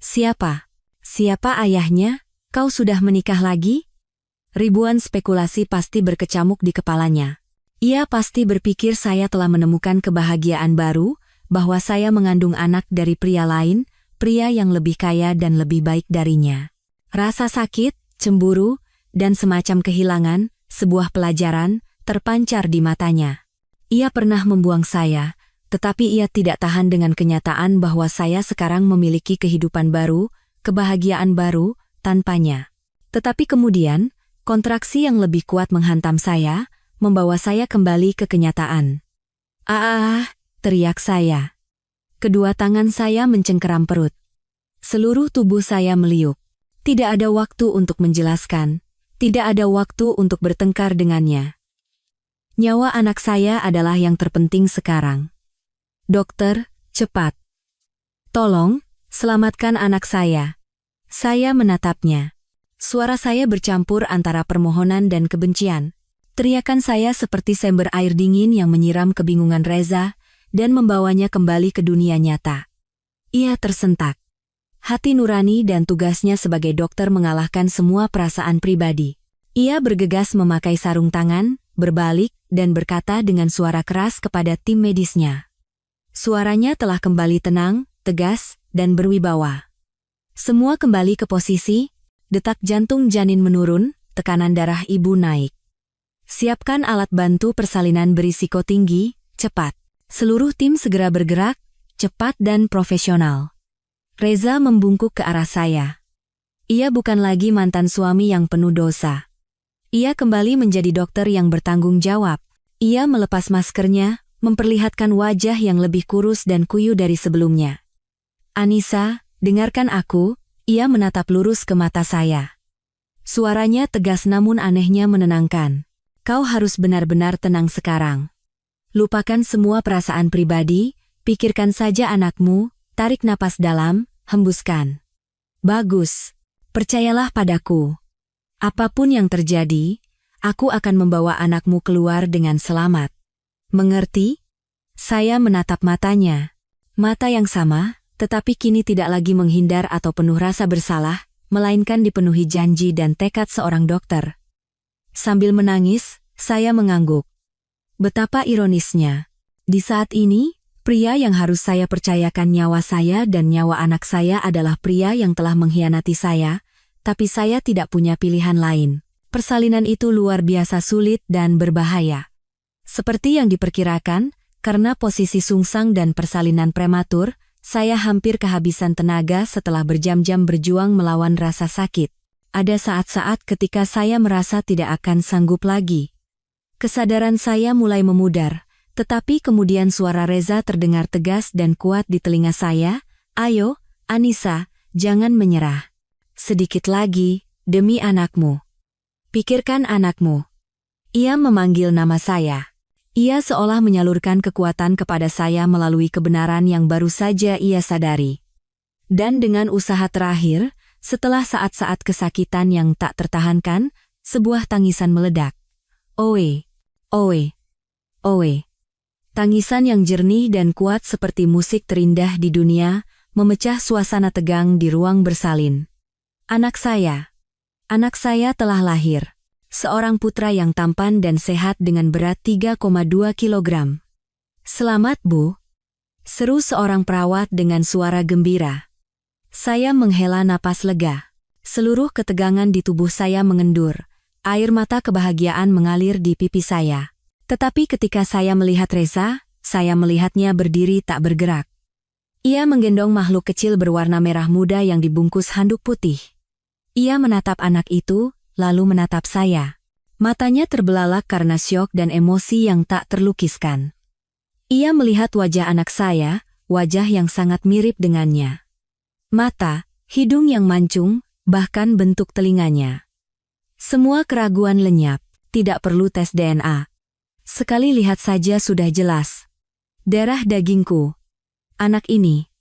Siapa? Siapa ayahnya? Kau sudah menikah lagi?" Ribuan spekulasi pasti berkecamuk di kepalanya. Ia pasti berpikir saya telah menemukan kebahagiaan baru, bahwa saya mengandung anak dari pria lain, pria yang lebih kaya dan lebih baik darinya. Rasa sakit, cemburu, dan semacam kehilangan, sebuah pelajaran, terpancar di matanya. Ia pernah membuang saya, tetapi ia tidak tahan dengan kenyataan bahwa saya sekarang memiliki kehidupan baru, kebahagiaan baru, tanpanya. Tetapi kemudian, kontraksi yang lebih kuat menghantam saya, membawa saya kembali ke kenyataan. "Ah!" teriak saya. Kedua tangan saya mencengkeram perut. Seluruh tubuh saya meliuk. Tidak ada waktu untuk menjelaskan. Tidak ada waktu untuk bertengkar dengannya. Nyawa anak saya adalah yang terpenting sekarang. "Dokter, cepat. Tolong, selamatkan anak saya." Saya menatapnya. Suara saya bercampur antara permohonan dan kebencian. Teriakan saya seperti sember air dingin yang menyiram kebingungan Reza dan membawanya kembali ke dunia nyata. Ia tersentak. Hati nurani dan tugasnya sebagai dokter mengalahkan semua perasaan pribadi. Ia bergegas memakai sarung tangan, berbalik, dan berkata dengan suara keras kepada tim medisnya. Suaranya telah kembali tenang, tegas, dan berwibawa. Semua kembali ke posisi, detak jantung janin menurun, tekanan darah ibu naik. Siapkan alat bantu persalinan berisiko tinggi, cepat. Seluruh tim segera bergerak, cepat dan profesional. Reza membungkuk ke arah saya. Ia bukan lagi mantan suami yang penuh dosa. Ia kembali menjadi dokter yang bertanggung jawab. Ia melepas maskernya, memperlihatkan wajah yang lebih kurus dan kuyu dari sebelumnya. "Anissa, dengarkan aku," ia menatap lurus ke mata saya. Suaranya tegas namun anehnya menenangkan. Kau harus benar-benar tenang sekarang. Lupakan semua perasaan pribadi, pikirkan saja anakmu, tarik napas dalam, hembuskan. Bagus. Percayalah padaku. Apapun yang terjadi, aku akan membawa anakmu keluar dengan selamat. Mengerti? Saya menatap matanya. Mata yang sama, tetapi kini tidak lagi menghindar atau penuh rasa bersalah, melainkan dipenuhi janji dan tekad seorang dokter. Sambil menangis, saya mengangguk. Betapa ironisnya. Di saat ini, pria yang harus saya percayakan nyawa saya dan nyawa anak saya adalah pria yang telah mengkhianati saya, tapi saya tidak punya pilihan lain. Persalinan itu luar biasa sulit dan berbahaya. Seperti yang diperkirakan, karena posisi sungsang dan persalinan prematur, saya hampir kehabisan tenaga setelah berjam-jam berjuang melawan rasa sakit. Ada saat-saat ketika saya merasa tidak akan sanggup lagi. Kesadaran saya mulai memudar, tetapi kemudian suara Reza terdengar tegas dan kuat di telinga saya, "Ayo, Anissa, jangan menyerah. Sedikit lagi, demi anakmu. Pikirkan anakmu." Ia memanggil nama saya. Ia seolah menyalurkan kekuatan kepada saya melalui kebenaran yang baru saja ia sadari. Dan dengan usaha terakhir, setelah saat-saat kesakitan yang tak tertahankan, sebuah tangisan meledak. Oe, oe, oe. Tangisan yang jernih dan kuat seperti musik terindah di dunia, memecah suasana tegang di ruang bersalin. Anak saya telah lahir. Seorang putra yang tampan dan sehat dengan berat 3,2 kilogram. "Selamat, Bu," seru seorang perawat dengan suara gembira. Saya menghela napas lega. Seluruh ketegangan di tubuh saya mengendur. Air mata kebahagiaan mengalir di pipi saya. Tetapi ketika saya melihat Reza, saya melihatnya berdiri tak bergerak. Ia menggendong makhluk kecil berwarna merah muda yang dibungkus handuk putih. Ia menatap anak itu, lalu menatap saya. Matanya terbelalak karena syok dan emosi yang tak terlukiskan. Ia melihat wajah anak saya, wajah yang sangat mirip dengannya. Mata, hidung yang mancung, bahkan bentuk telinganya. Semua keraguan lenyap, tidak perlu tes DNA. Sekali lihat saja sudah jelas. Darah dagingku. Anak ini.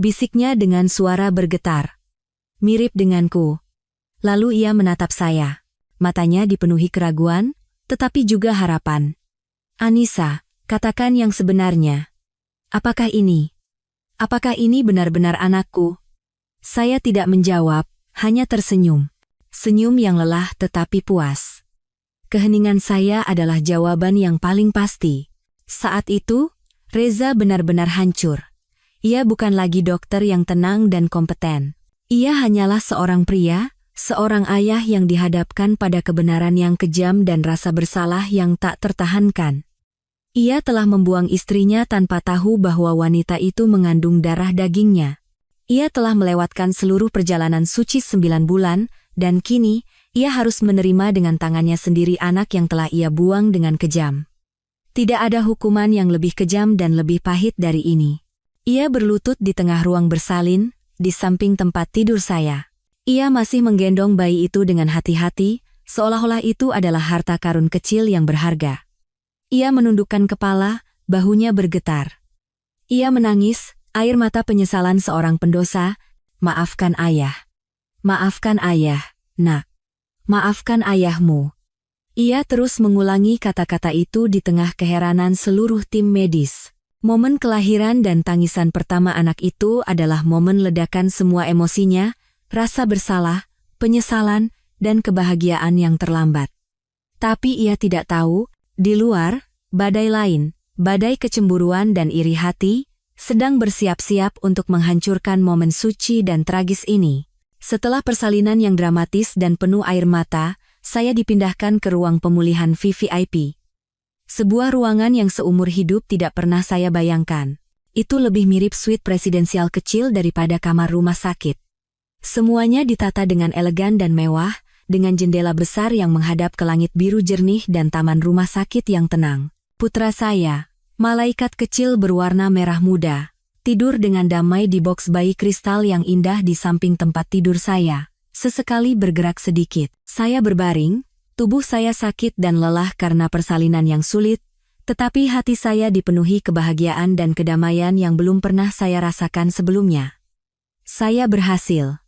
Bisiknya dengan suara bergetar. Mirip denganku. Lalu ia menatap saya. Matanya dipenuhi keraguan, tetapi juga harapan. "Anissa, katakan yang sebenarnya. Apakah ini benar-benar anakku?" Saya tidak menjawab, hanya tersenyum. Senyum yang lelah tetapi puas. Keheningan saya adalah jawaban yang paling pasti. Saat itu, Reza benar-benar hancur. Ia bukan lagi dokter yang tenang dan kompeten. Ia hanyalah seorang pria, seorang ayah yang dihadapkan pada kebenaran yang kejam dan rasa bersalah yang tak tertahankan. Ia telah membuang istrinya tanpa tahu bahwa wanita itu mengandung darah dagingnya. Ia telah melewatkan seluruh perjalanan suci 9 bulan, dan kini, ia harus menerima dengan tangannya sendiri anak yang telah ia buang dengan kejam. Tidak ada hukuman yang lebih kejam dan lebih pahit dari ini. Ia berlutut di tengah ruang bersalin, di samping tempat tidur saya. Ia masih menggendong bayi itu dengan hati-hati, seolah-olah itu adalah harta karun kecil yang berharga. Ia menundukkan kepala, bahunya bergetar. Ia menangis, air mata penyesalan seorang pendosa. "Maafkan ayah. Maafkan ayah, nak. Maafkan ayahmu." Ia terus mengulangi kata-kata itu di tengah keheranan seluruh tim medis. Momen kelahiran dan tangisan pertama anak itu adalah momen ledakan semua emosinya, rasa bersalah, penyesalan, dan kebahagiaan yang terlambat. Tapi ia tidak tahu, di luar, badai lain, badai kecemburuan dan iri hati, sedang bersiap-siap untuk menghancurkan momen suci dan tragis ini. Setelah persalinan yang dramatis dan penuh air mata, saya dipindahkan ke ruang pemulihan VVIP. Sebuah ruangan yang seumur hidup tidak pernah saya bayangkan. Itu lebih mirip suite presidensial kecil daripada kamar rumah sakit. Semuanya ditata dengan elegan dan mewah, dengan jendela besar yang menghadap ke langit biru jernih dan taman rumah sakit yang tenang. Putra saya, malaikat kecil berwarna merah muda, tidur dengan damai di boks bayi kristal yang indah di samping tempat tidur saya. sesekali bergerak sedikit. Saya berbaring, tubuh saya sakit dan lelah karena persalinan yang sulit, tetapi hati saya dipenuhi kebahagiaan dan kedamaian yang belum pernah saya rasakan sebelumnya. Saya berhasil.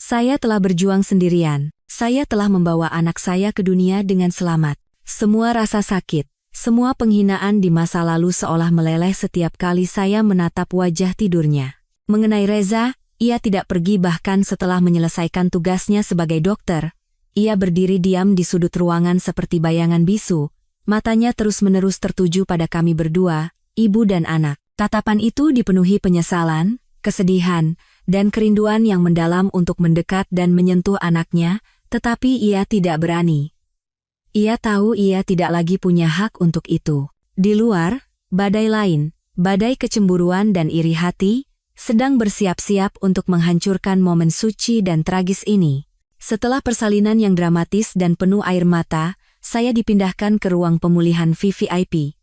Saya telah berjuang sendirian. Saya telah membawa anak saya ke dunia dengan selamat. Semua rasa sakit, semua penghinaan di masa lalu seolah meleleh setiap kali saya menatap wajah tidurnya. Mengenai Reza, ia tidak pergi bahkan setelah menyelesaikan tugasnya sebagai dokter. Ia berdiri diam di sudut ruangan seperti bayangan bisu, matanya terus-menerus tertuju pada kami berdua, ibu dan anak. Tatapan itu dipenuhi penyesalan, kesedihan, dan kerinduan yang mendalam untuk mendekat dan menyentuh anaknya, tetapi ia tidak berani. Ia tahu ia tidak lagi punya hak untuk itu. Di luar, badai lain, badai kecemburuan dan iri hati, sedang bersiap-siap untuk menghancurkan momen suci dan tragis ini. Setelah persalinan yang dramatis dan penuh air mata, saya dipindahkan ke ruang pemulihan VVIP.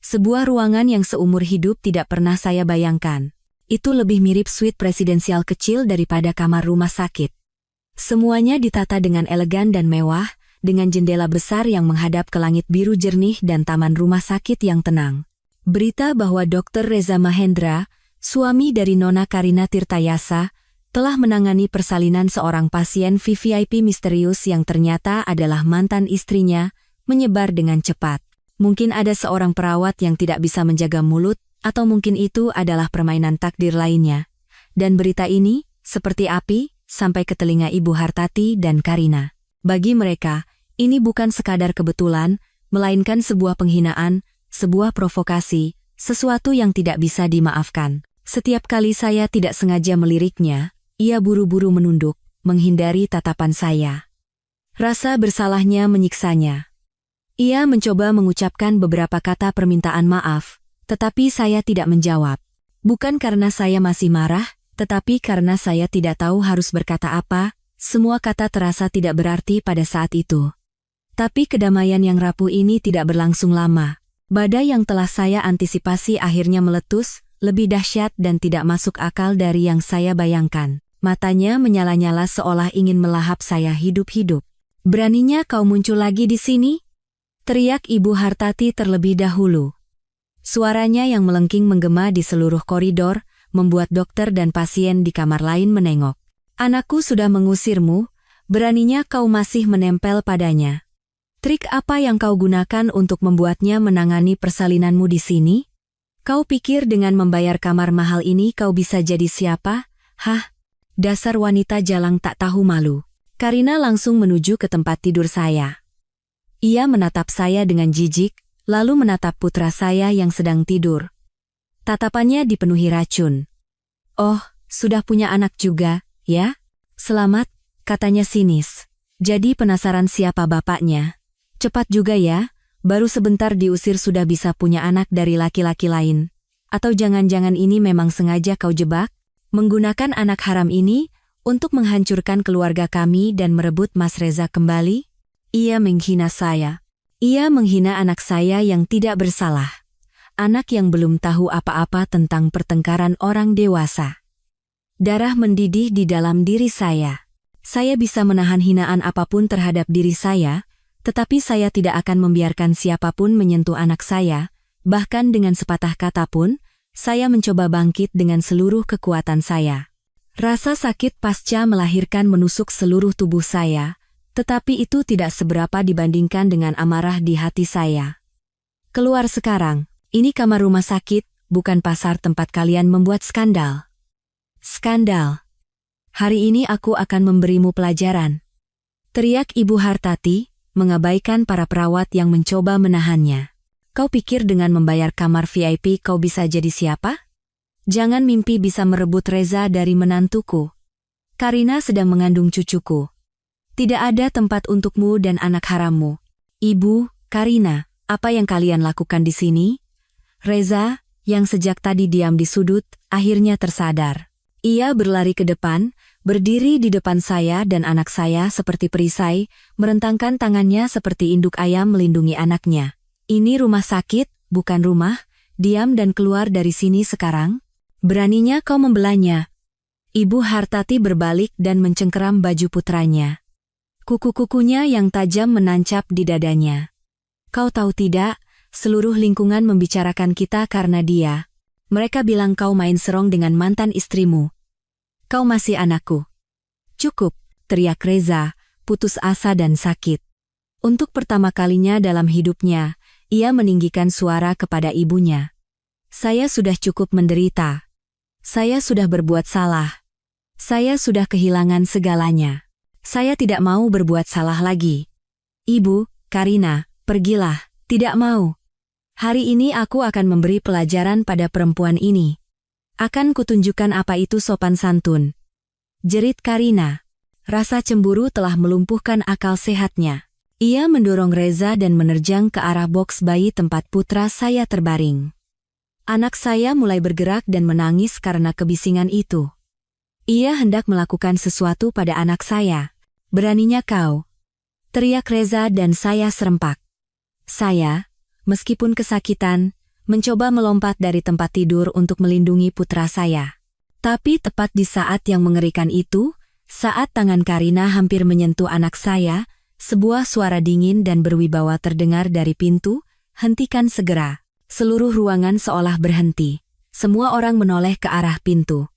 Sebuah ruangan yang seumur hidup tidak pernah saya bayangkan. Itu lebih mirip suite presidensial kecil daripada kamar rumah sakit. Semuanya ditata dengan elegan dan mewah, dengan jendela besar yang menghadap ke langit biru jernih dan taman rumah sakit yang tenang. Berita bahwa Dr. Reza Mahendra, suami dari Nona Karina Tirtayasa, telah menangani persalinan seorang pasien VVIP misterius yang ternyata adalah mantan istrinya, menyebar dengan cepat. Mungkin ada seorang perawat yang tidak bisa menjaga mulut, atau mungkin itu adalah permainan takdir lainnya. Dan berita ini, seperti api, sampai ke telinga Ibu Hartati dan Karina. Bagi mereka, ini bukan sekadar kebetulan, melainkan sebuah penghinaan, sebuah provokasi, sesuatu yang tidak bisa dimaafkan. Setiap kali saya tidak sengaja meliriknya, ia buru-buru menunduk, menghindari tatapan saya. Rasa bersalahnya menyiksanya. Ia mencoba mengucapkan beberapa kata permintaan maaf, tetapi saya tidak menjawab. Bukan karena saya masih marah, tetapi karena saya tidak tahu harus berkata apa, semua kata terasa tidak berarti pada saat itu. Tapi kedamaian yang rapuh ini tidak berlangsung lama. Badai yang telah saya antisipasi akhirnya meletus, lebih dahsyat dan tidak masuk akal dari yang saya bayangkan. Matanya menyala-nyala seolah ingin melahap saya hidup-hidup. "Beraninya kau muncul lagi di sini?" teriak Ibu Hartati terlebih dahulu. Suaranya yang melengking menggema di seluruh koridor, membuat dokter dan pasien di kamar lain menengok. "Anakku sudah mengusirmu, beraninya kau masih menempel padanya. Trik apa yang kau gunakan untuk membuatnya menangani persalinanmu di sini? Kau pikir dengan membayar kamar mahal ini kau bisa jadi siapa? Hah? Dasar wanita jalang tak tahu malu." Karina langsung menuju ke tempat tidur saya. Ia menatap saya dengan jijik, lalu menatap putra saya yang sedang tidur. Tatapannya dipenuhi racun. "Oh, sudah punya anak juga, ya? Selamat," katanya sinis. "Jadi penasaran siapa bapaknya? Cepat juga ya, baru sebentar diusir sudah bisa punya anak dari laki-laki lain. Atau jangan-jangan ini memang sengaja kau jebak? Menggunakan anak haram ini untuk menghancurkan keluarga kami dan merebut Mas Reza kembali?" Ia menghina saya. Ia menghina anak saya yang tidak bersalah. Anak yang belum tahu apa-apa tentang pertengkaran orang dewasa. Darah mendidih di dalam diri saya. Saya bisa menahan hinaan apapun terhadap diri saya, tetapi saya tidak akan membiarkan siapapun menyentuh anak saya, bahkan dengan sepatah kata pun, saya mencoba bangkit dengan seluruh kekuatan saya. Rasa sakit pasca melahirkan menusuk seluruh tubuh saya, tetapi itu tidak seberapa dibandingkan dengan amarah di hati saya. "Keluar sekarang. Ini kamar rumah sakit, bukan pasar tempat kalian membuat skandal." "Skandal? Hari ini aku akan memberimu pelajaran," teriak Ibu Hartati, mengabaikan para perawat yang mencoba menahannya. "Kau pikir dengan membayar kamar VIP kau bisa jadi siapa? Jangan mimpi bisa merebut Reza dari menantuku. Karina sedang mengandung cucuku. Tidak ada tempat untukmu dan anak harammu." "Ibu, Karina, apa yang kalian lakukan di sini?" Reza, yang sejak tadi diam di sudut, akhirnya tersadar. Ia berlari ke depan, berdiri di depan saya dan anak saya seperti perisai, merentangkan tangannya seperti induk ayam melindungi anaknya. "Ini rumah sakit, bukan rumah. Diam dan keluar dari sini sekarang. Beraninya kau membelanya." Ibu Hartati berbalik dan mencengkeram baju putranya. Kuku-kukunya yang tajam menancap di dadanya. Kau tahu tidak, seluruh lingkungan membicarakan kita karena dia. Mereka bilang kau main serong dengan mantan istrimu. Kau masih anakku. Cukup, teriak Reza, putus asa dan sakit. Untuk pertama kalinya dalam hidupnya, ia meninggikan suara kepada ibunya. Saya sudah cukup menderita. Saya sudah berbuat salah. Saya sudah kehilangan segalanya. Saya tidak mau berbuat salah lagi. Ibu, Karina, pergilah. Tidak mau. Hari ini aku akan memberi pelajaran pada perempuan ini. Akan kutunjukkan apa itu sopan santun. Jerit Karina. Rasa cemburu telah melumpuhkan akal sehatnya. Ia mendorong Reza dan menerjang ke arah boks bayi tempat putra saya terbaring. Anak saya mulai bergerak dan menangis karena kebisingan itu. Ia hendak melakukan sesuatu pada anak saya. Beraninya kau? Teriak Reza dan saya serempak. Saya, meskipun kesakitan, mencoba melompat dari tempat tidur untuk melindungi putra saya. Tapi tepat di saat yang mengerikan itu, saat tangan Karina hampir menyentuh anak saya, sebuah suara dingin dan berwibawa terdengar dari pintu, "Hentikan segera." Seluruh ruangan seolah berhenti. Semua orang menoleh ke arah pintu.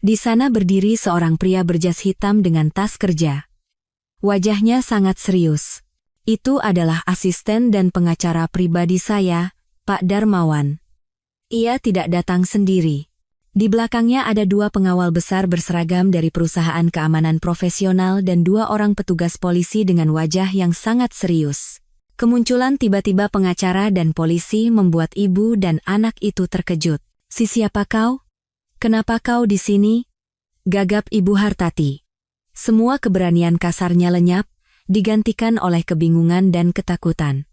Di sana berdiri seorang pria berjas hitam dengan tas kerja. Wajahnya sangat serius. Itu adalah asisten dan pengacara pribadi saya, Pak Darmawan. Ia tidak datang sendiri. Di belakangnya ada 2 pengawal besar berseragam dari perusahaan keamanan profesional dan 2 orang petugas polisi dengan wajah yang sangat serius. Kemunculan tiba-tiba pengacara dan polisi membuat ibu dan anak itu terkejut. Siapa kau? Kenapa kau di sini? Gagap Ibu Hartati. Semua keberanian kasarnya lenyap, digantikan oleh kebingungan dan ketakutan.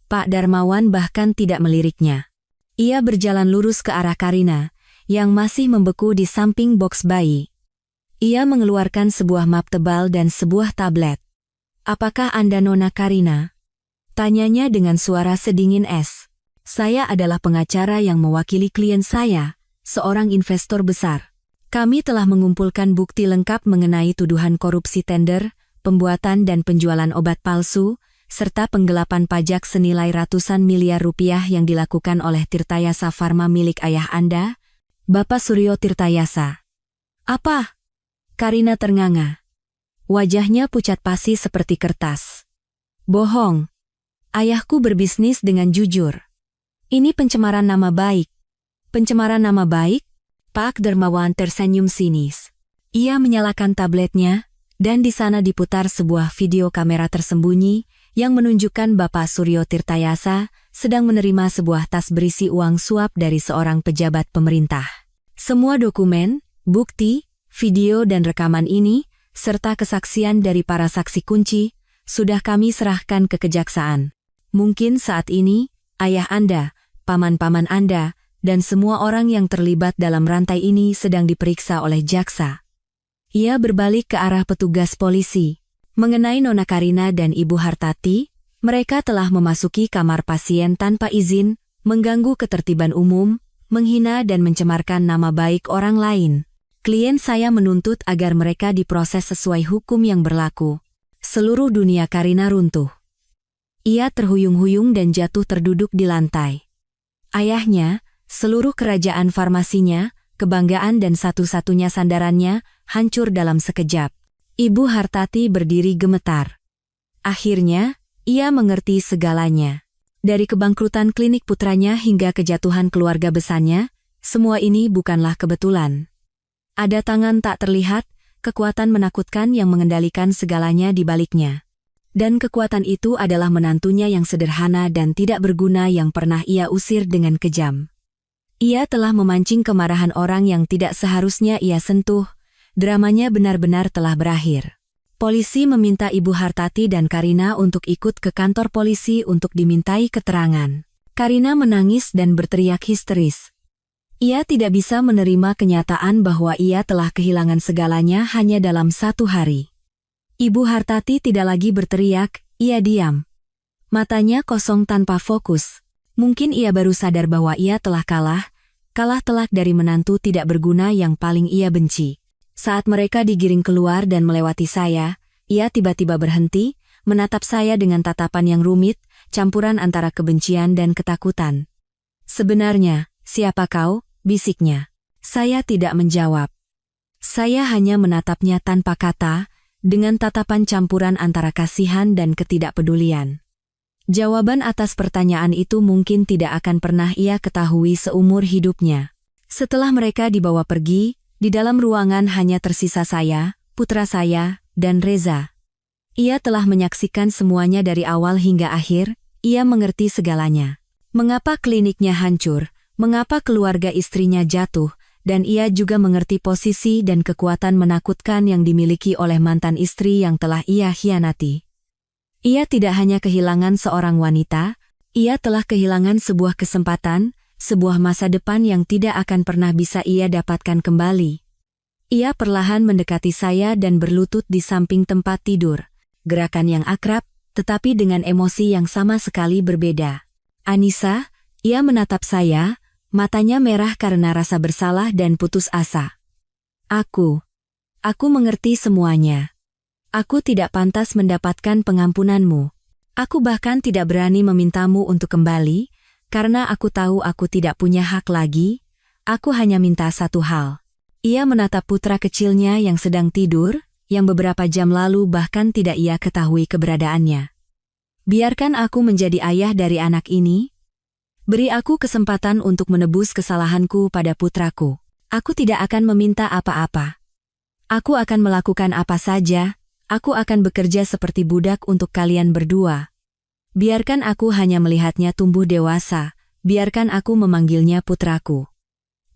Pak Darmawan bahkan tidak meliriknya. Ia berjalan lurus ke arah Karina, yang masih membeku di samping boks bayi. Ia mengeluarkan sebuah map tebal dan sebuah tablet. "Apakah Anda Nona Karina?" Tanyanya dengan suara sedingin es. "Saya adalah pengacara yang mewakili klien saya, seorang investor besar. Kami telah mengumpulkan bukti lengkap mengenai tuduhan korupsi tender, pembuatan dan penjualan obat palsu, serta penggelapan pajak senilai ratusan miliar rupiah yang dilakukan oleh Tirtayasa Pharma milik ayah Anda, Bapak Suryo Tirtayasa." "Apa?" Karina ternganga. Wajahnya pucat pasi seperti kertas. "Bohong. Ayahku berbisnis dengan jujur. Ini pencemaran nama baik." "Pencemaran nama baik?" Pak Darmawan tersenyum sinis. Ia menyalakan tabletnya, dan di sana diputar sebuah video kamera tersembunyi yang menunjukkan Bapak Suryo Tirtayasa sedang menerima sebuah tas berisi uang suap dari seorang pejabat pemerintah. Semua dokumen, bukti, video dan rekaman ini, serta kesaksian dari para saksi kunci, sudah kami serahkan ke kejaksaan. Mungkin saat ini, ayah Anda, paman-paman Anda, dan semua orang yang terlibat dalam rantai ini sedang diperiksa oleh jaksa. Ia berbalik ke arah petugas polisi. Mengenai Nona Karina dan Ibu Hartati, mereka telah memasuki kamar pasien tanpa izin, mengganggu ketertiban umum, menghina dan mencemarkan nama baik orang lain. Klien saya menuntut agar mereka diproses sesuai hukum yang berlaku. Seluruh dunia Karina runtuh. Ia terhuyung-huyung dan jatuh terduduk di lantai. Ayahnya, seluruh kerajaan farmasinya, kebanggaan dan satu-satunya sandarannya, hancur dalam sekejap. Ibu Hartati berdiri gemetar. Akhirnya, ia mengerti segalanya. Dari kebangkrutan klinik putranya hingga kejatuhan keluarga besarnya, semua ini bukanlah kebetulan. Ada tangan tak terlihat, kekuatan menakutkan yang mengendalikan segalanya di baliknya. Dan kekuatan itu adalah menantunya yang sederhana dan tidak berguna yang pernah ia usir dengan kejam. Ia telah memancing kemarahan orang yang tidak seharusnya ia sentuh. Dramanya benar-benar telah berakhir. Polisi meminta Ibu Hartati dan Karina untuk ikut ke kantor polisi untuk dimintai keterangan. Karina menangis dan berteriak histeris. Ia tidak bisa menerima kenyataan bahwa ia telah kehilangan segalanya hanya dalam 1 hari. Ibu Hartati tidak lagi berteriak, ia diam. Matanya kosong tanpa fokus. Mungkin ia baru sadar bahwa ia telah kalah telak dari menantu tidak berguna yang paling ia benci. Saat mereka digiring keluar dan melewati saya, ia tiba-tiba berhenti, menatap saya dengan tatapan yang rumit, campuran antara kebencian dan ketakutan. "Sebenarnya, siapa kau?" bisiknya. Saya tidak menjawab. Saya hanya menatapnya tanpa kata, dengan tatapan campuran antara kasihan dan ketidakpedulian. Jawaban atas pertanyaan itu mungkin tidak akan pernah ia ketahui seumur hidupnya. Setelah mereka dibawa pergi, di dalam ruangan hanya tersisa saya, putra saya, dan Reza. Ia telah menyaksikan semuanya dari awal hingga akhir, ia mengerti segalanya. Mengapa kliniknya hancur, mengapa keluarga istrinya jatuh, dan ia juga mengerti posisi dan kekuatan menakutkan yang dimiliki oleh mantan istri yang telah ia khianati. Ia tidak hanya kehilangan seorang wanita, ia telah kehilangan sebuah kesempatan, sebuah masa depan yang tidak akan pernah bisa ia dapatkan kembali. Ia perlahan mendekati saya dan berlutut di samping tempat tidur. Gerakan yang akrab, tetapi dengan emosi yang sama sekali berbeda. "Anissa," ia menatap saya, matanya merah karena rasa bersalah dan putus asa. Aku mengerti semuanya. Aku tidak pantas mendapatkan pengampunanmu. Aku bahkan tidak berani memintamu untuk kembali, karena aku tahu aku tidak punya hak lagi. Aku hanya minta satu hal." Ia menatap putra kecilnya yang sedang tidur, yang beberapa jam lalu bahkan tidak ia ketahui keberadaannya. "Biarkan aku menjadi ayah dari anak ini. Beri aku kesempatan untuk menebus kesalahanku pada putraku. Aku tidak akan meminta apa-apa. Aku akan melakukan apa saja, aku akan bekerja seperti budak untuk kalian berdua. Biarkan aku hanya melihatnya tumbuh dewasa, biarkan aku memanggilnya putraku.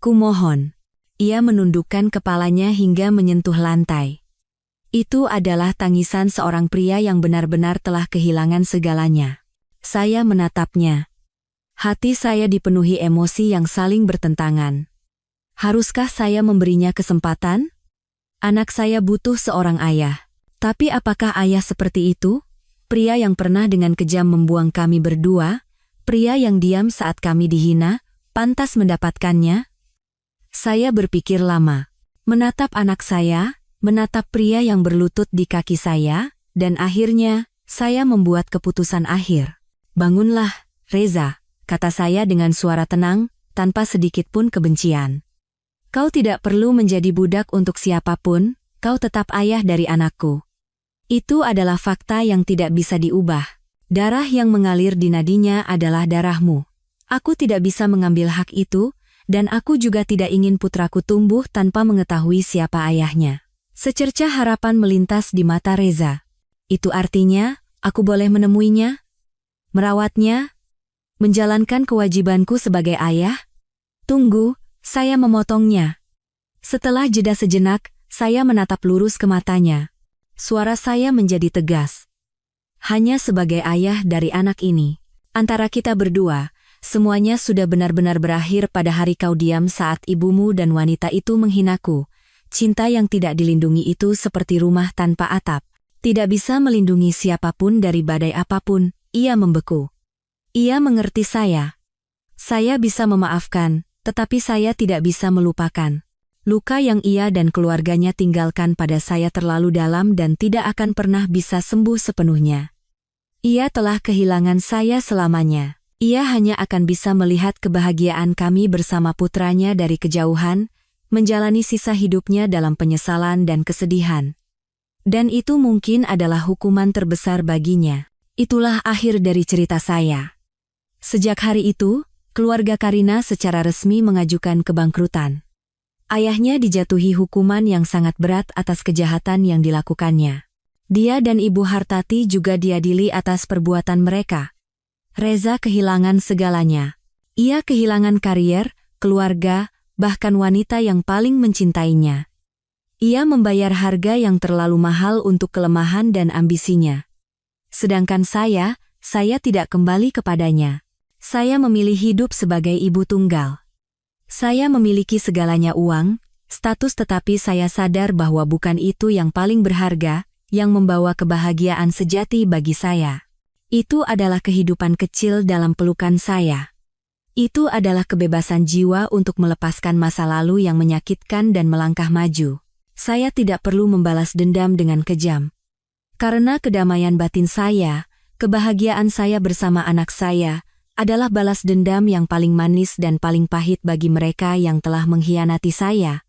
Kumohon." Ia menundukkan kepalanya hingga menyentuh lantai. Itu adalah tangisan seorang pria yang benar-benar telah kehilangan segalanya. Saya menatapnya. Hati saya dipenuhi emosi yang saling bertentangan. Haruskah saya memberinya kesempatan? Anak saya butuh seorang ayah. Tapi apakah ayah seperti itu? Pria yang pernah dengan kejam membuang kami berdua? Pria yang diam saat kami dihina, pantas mendapatkannya? Saya berpikir lama. Menatap anak saya, menatap pria yang berlutut di kaki saya, dan akhirnya, saya membuat keputusan akhir. "Bangunlah, Reza," kata saya dengan suara tenang, tanpa sedikit pun kebencian. "Kau tidak perlu menjadi budak untuk siapapun, kau tetap ayah dari anakku. Itu adalah fakta yang tidak bisa diubah. Darah yang mengalir di nadinya adalah darahmu. Aku tidak bisa mengambil hak itu, dan aku juga tidak ingin putraku tumbuh tanpa mengetahui siapa ayahnya." Secercah harapan melintas di mata Reza. "Itu artinya, aku boleh menemuinya? Merawatnya? Menjalankan kewajibanku sebagai ayah?" "Tunggu," saya memotongnya. Setelah jeda sejenak, saya menatap lurus ke matanya. Suara saya menjadi tegas. "Hanya sebagai ayah dari anak ini. Antara kita berdua, semuanya sudah benar-benar berakhir pada hari kau diam saat ibumu dan wanita itu menghinaku. Cinta yang tidak dilindungi itu seperti rumah tanpa atap. Tidak bisa melindungi siapapun dari badai apapun." Ia membeku. Ia mengerti saya. Saya bisa memaafkan, tetapi saya tidak bisa melupakan. Luka yang ia dan keluarganya tinggalkan pada saya terlalu dalam dan tidak akan pernah bisa sembuh sepenuhnya. Ia telah kehilangan saya selamanya. Ia hanya akan bisa melihat kebahagiaan kami bersama putranya dari kejauhan, menjalani sisa hidupnya dalam penyesalan dan kesedihan. Dan itu mungkin adalah hukuman terbesar baginya. Itulah akhir dari cerita saya. Sejak hari itu, keluarga Karina secara resmi mengajukan kebangkrutan. Ayahnya dijatuhi hukuman yang sangat berat atas kejahatan yang dilakukannya. Dia dan Ibu Hartati juga diadili atas perbuatan mereka. Reza kehilangan segalanya. Ia kehilangan karier, keluarga, bahkan wanita yang paling mencintainya. Ia membayar harga yang terlalu mahal untuk kelemahan dan ambisinya. Sedangkan saya tidak kembali kepadanya. Saya memilih hidup sebagai ibu tunggal. Saya memiliki segalanya uang, status, tetapi saya sadar bahwa bukan itu yang paling berharga, yang membawa kebahagiaan sejati bagi saya. Itu adalah kehidupan kecil dalam pelukan saya. Itu adalah kebebasan jiwa untuk melepaskan masa lalu yang menyakitkan dan melangkah maju. saya tidak perlu membalas dendam dengan kejam. Karena kedamaian batin saya, kebahagiaan saya bersama anak saya, adalah balas dendam yang paling manis dan paling pahit bagi mereka yang telah mengkhianati saya.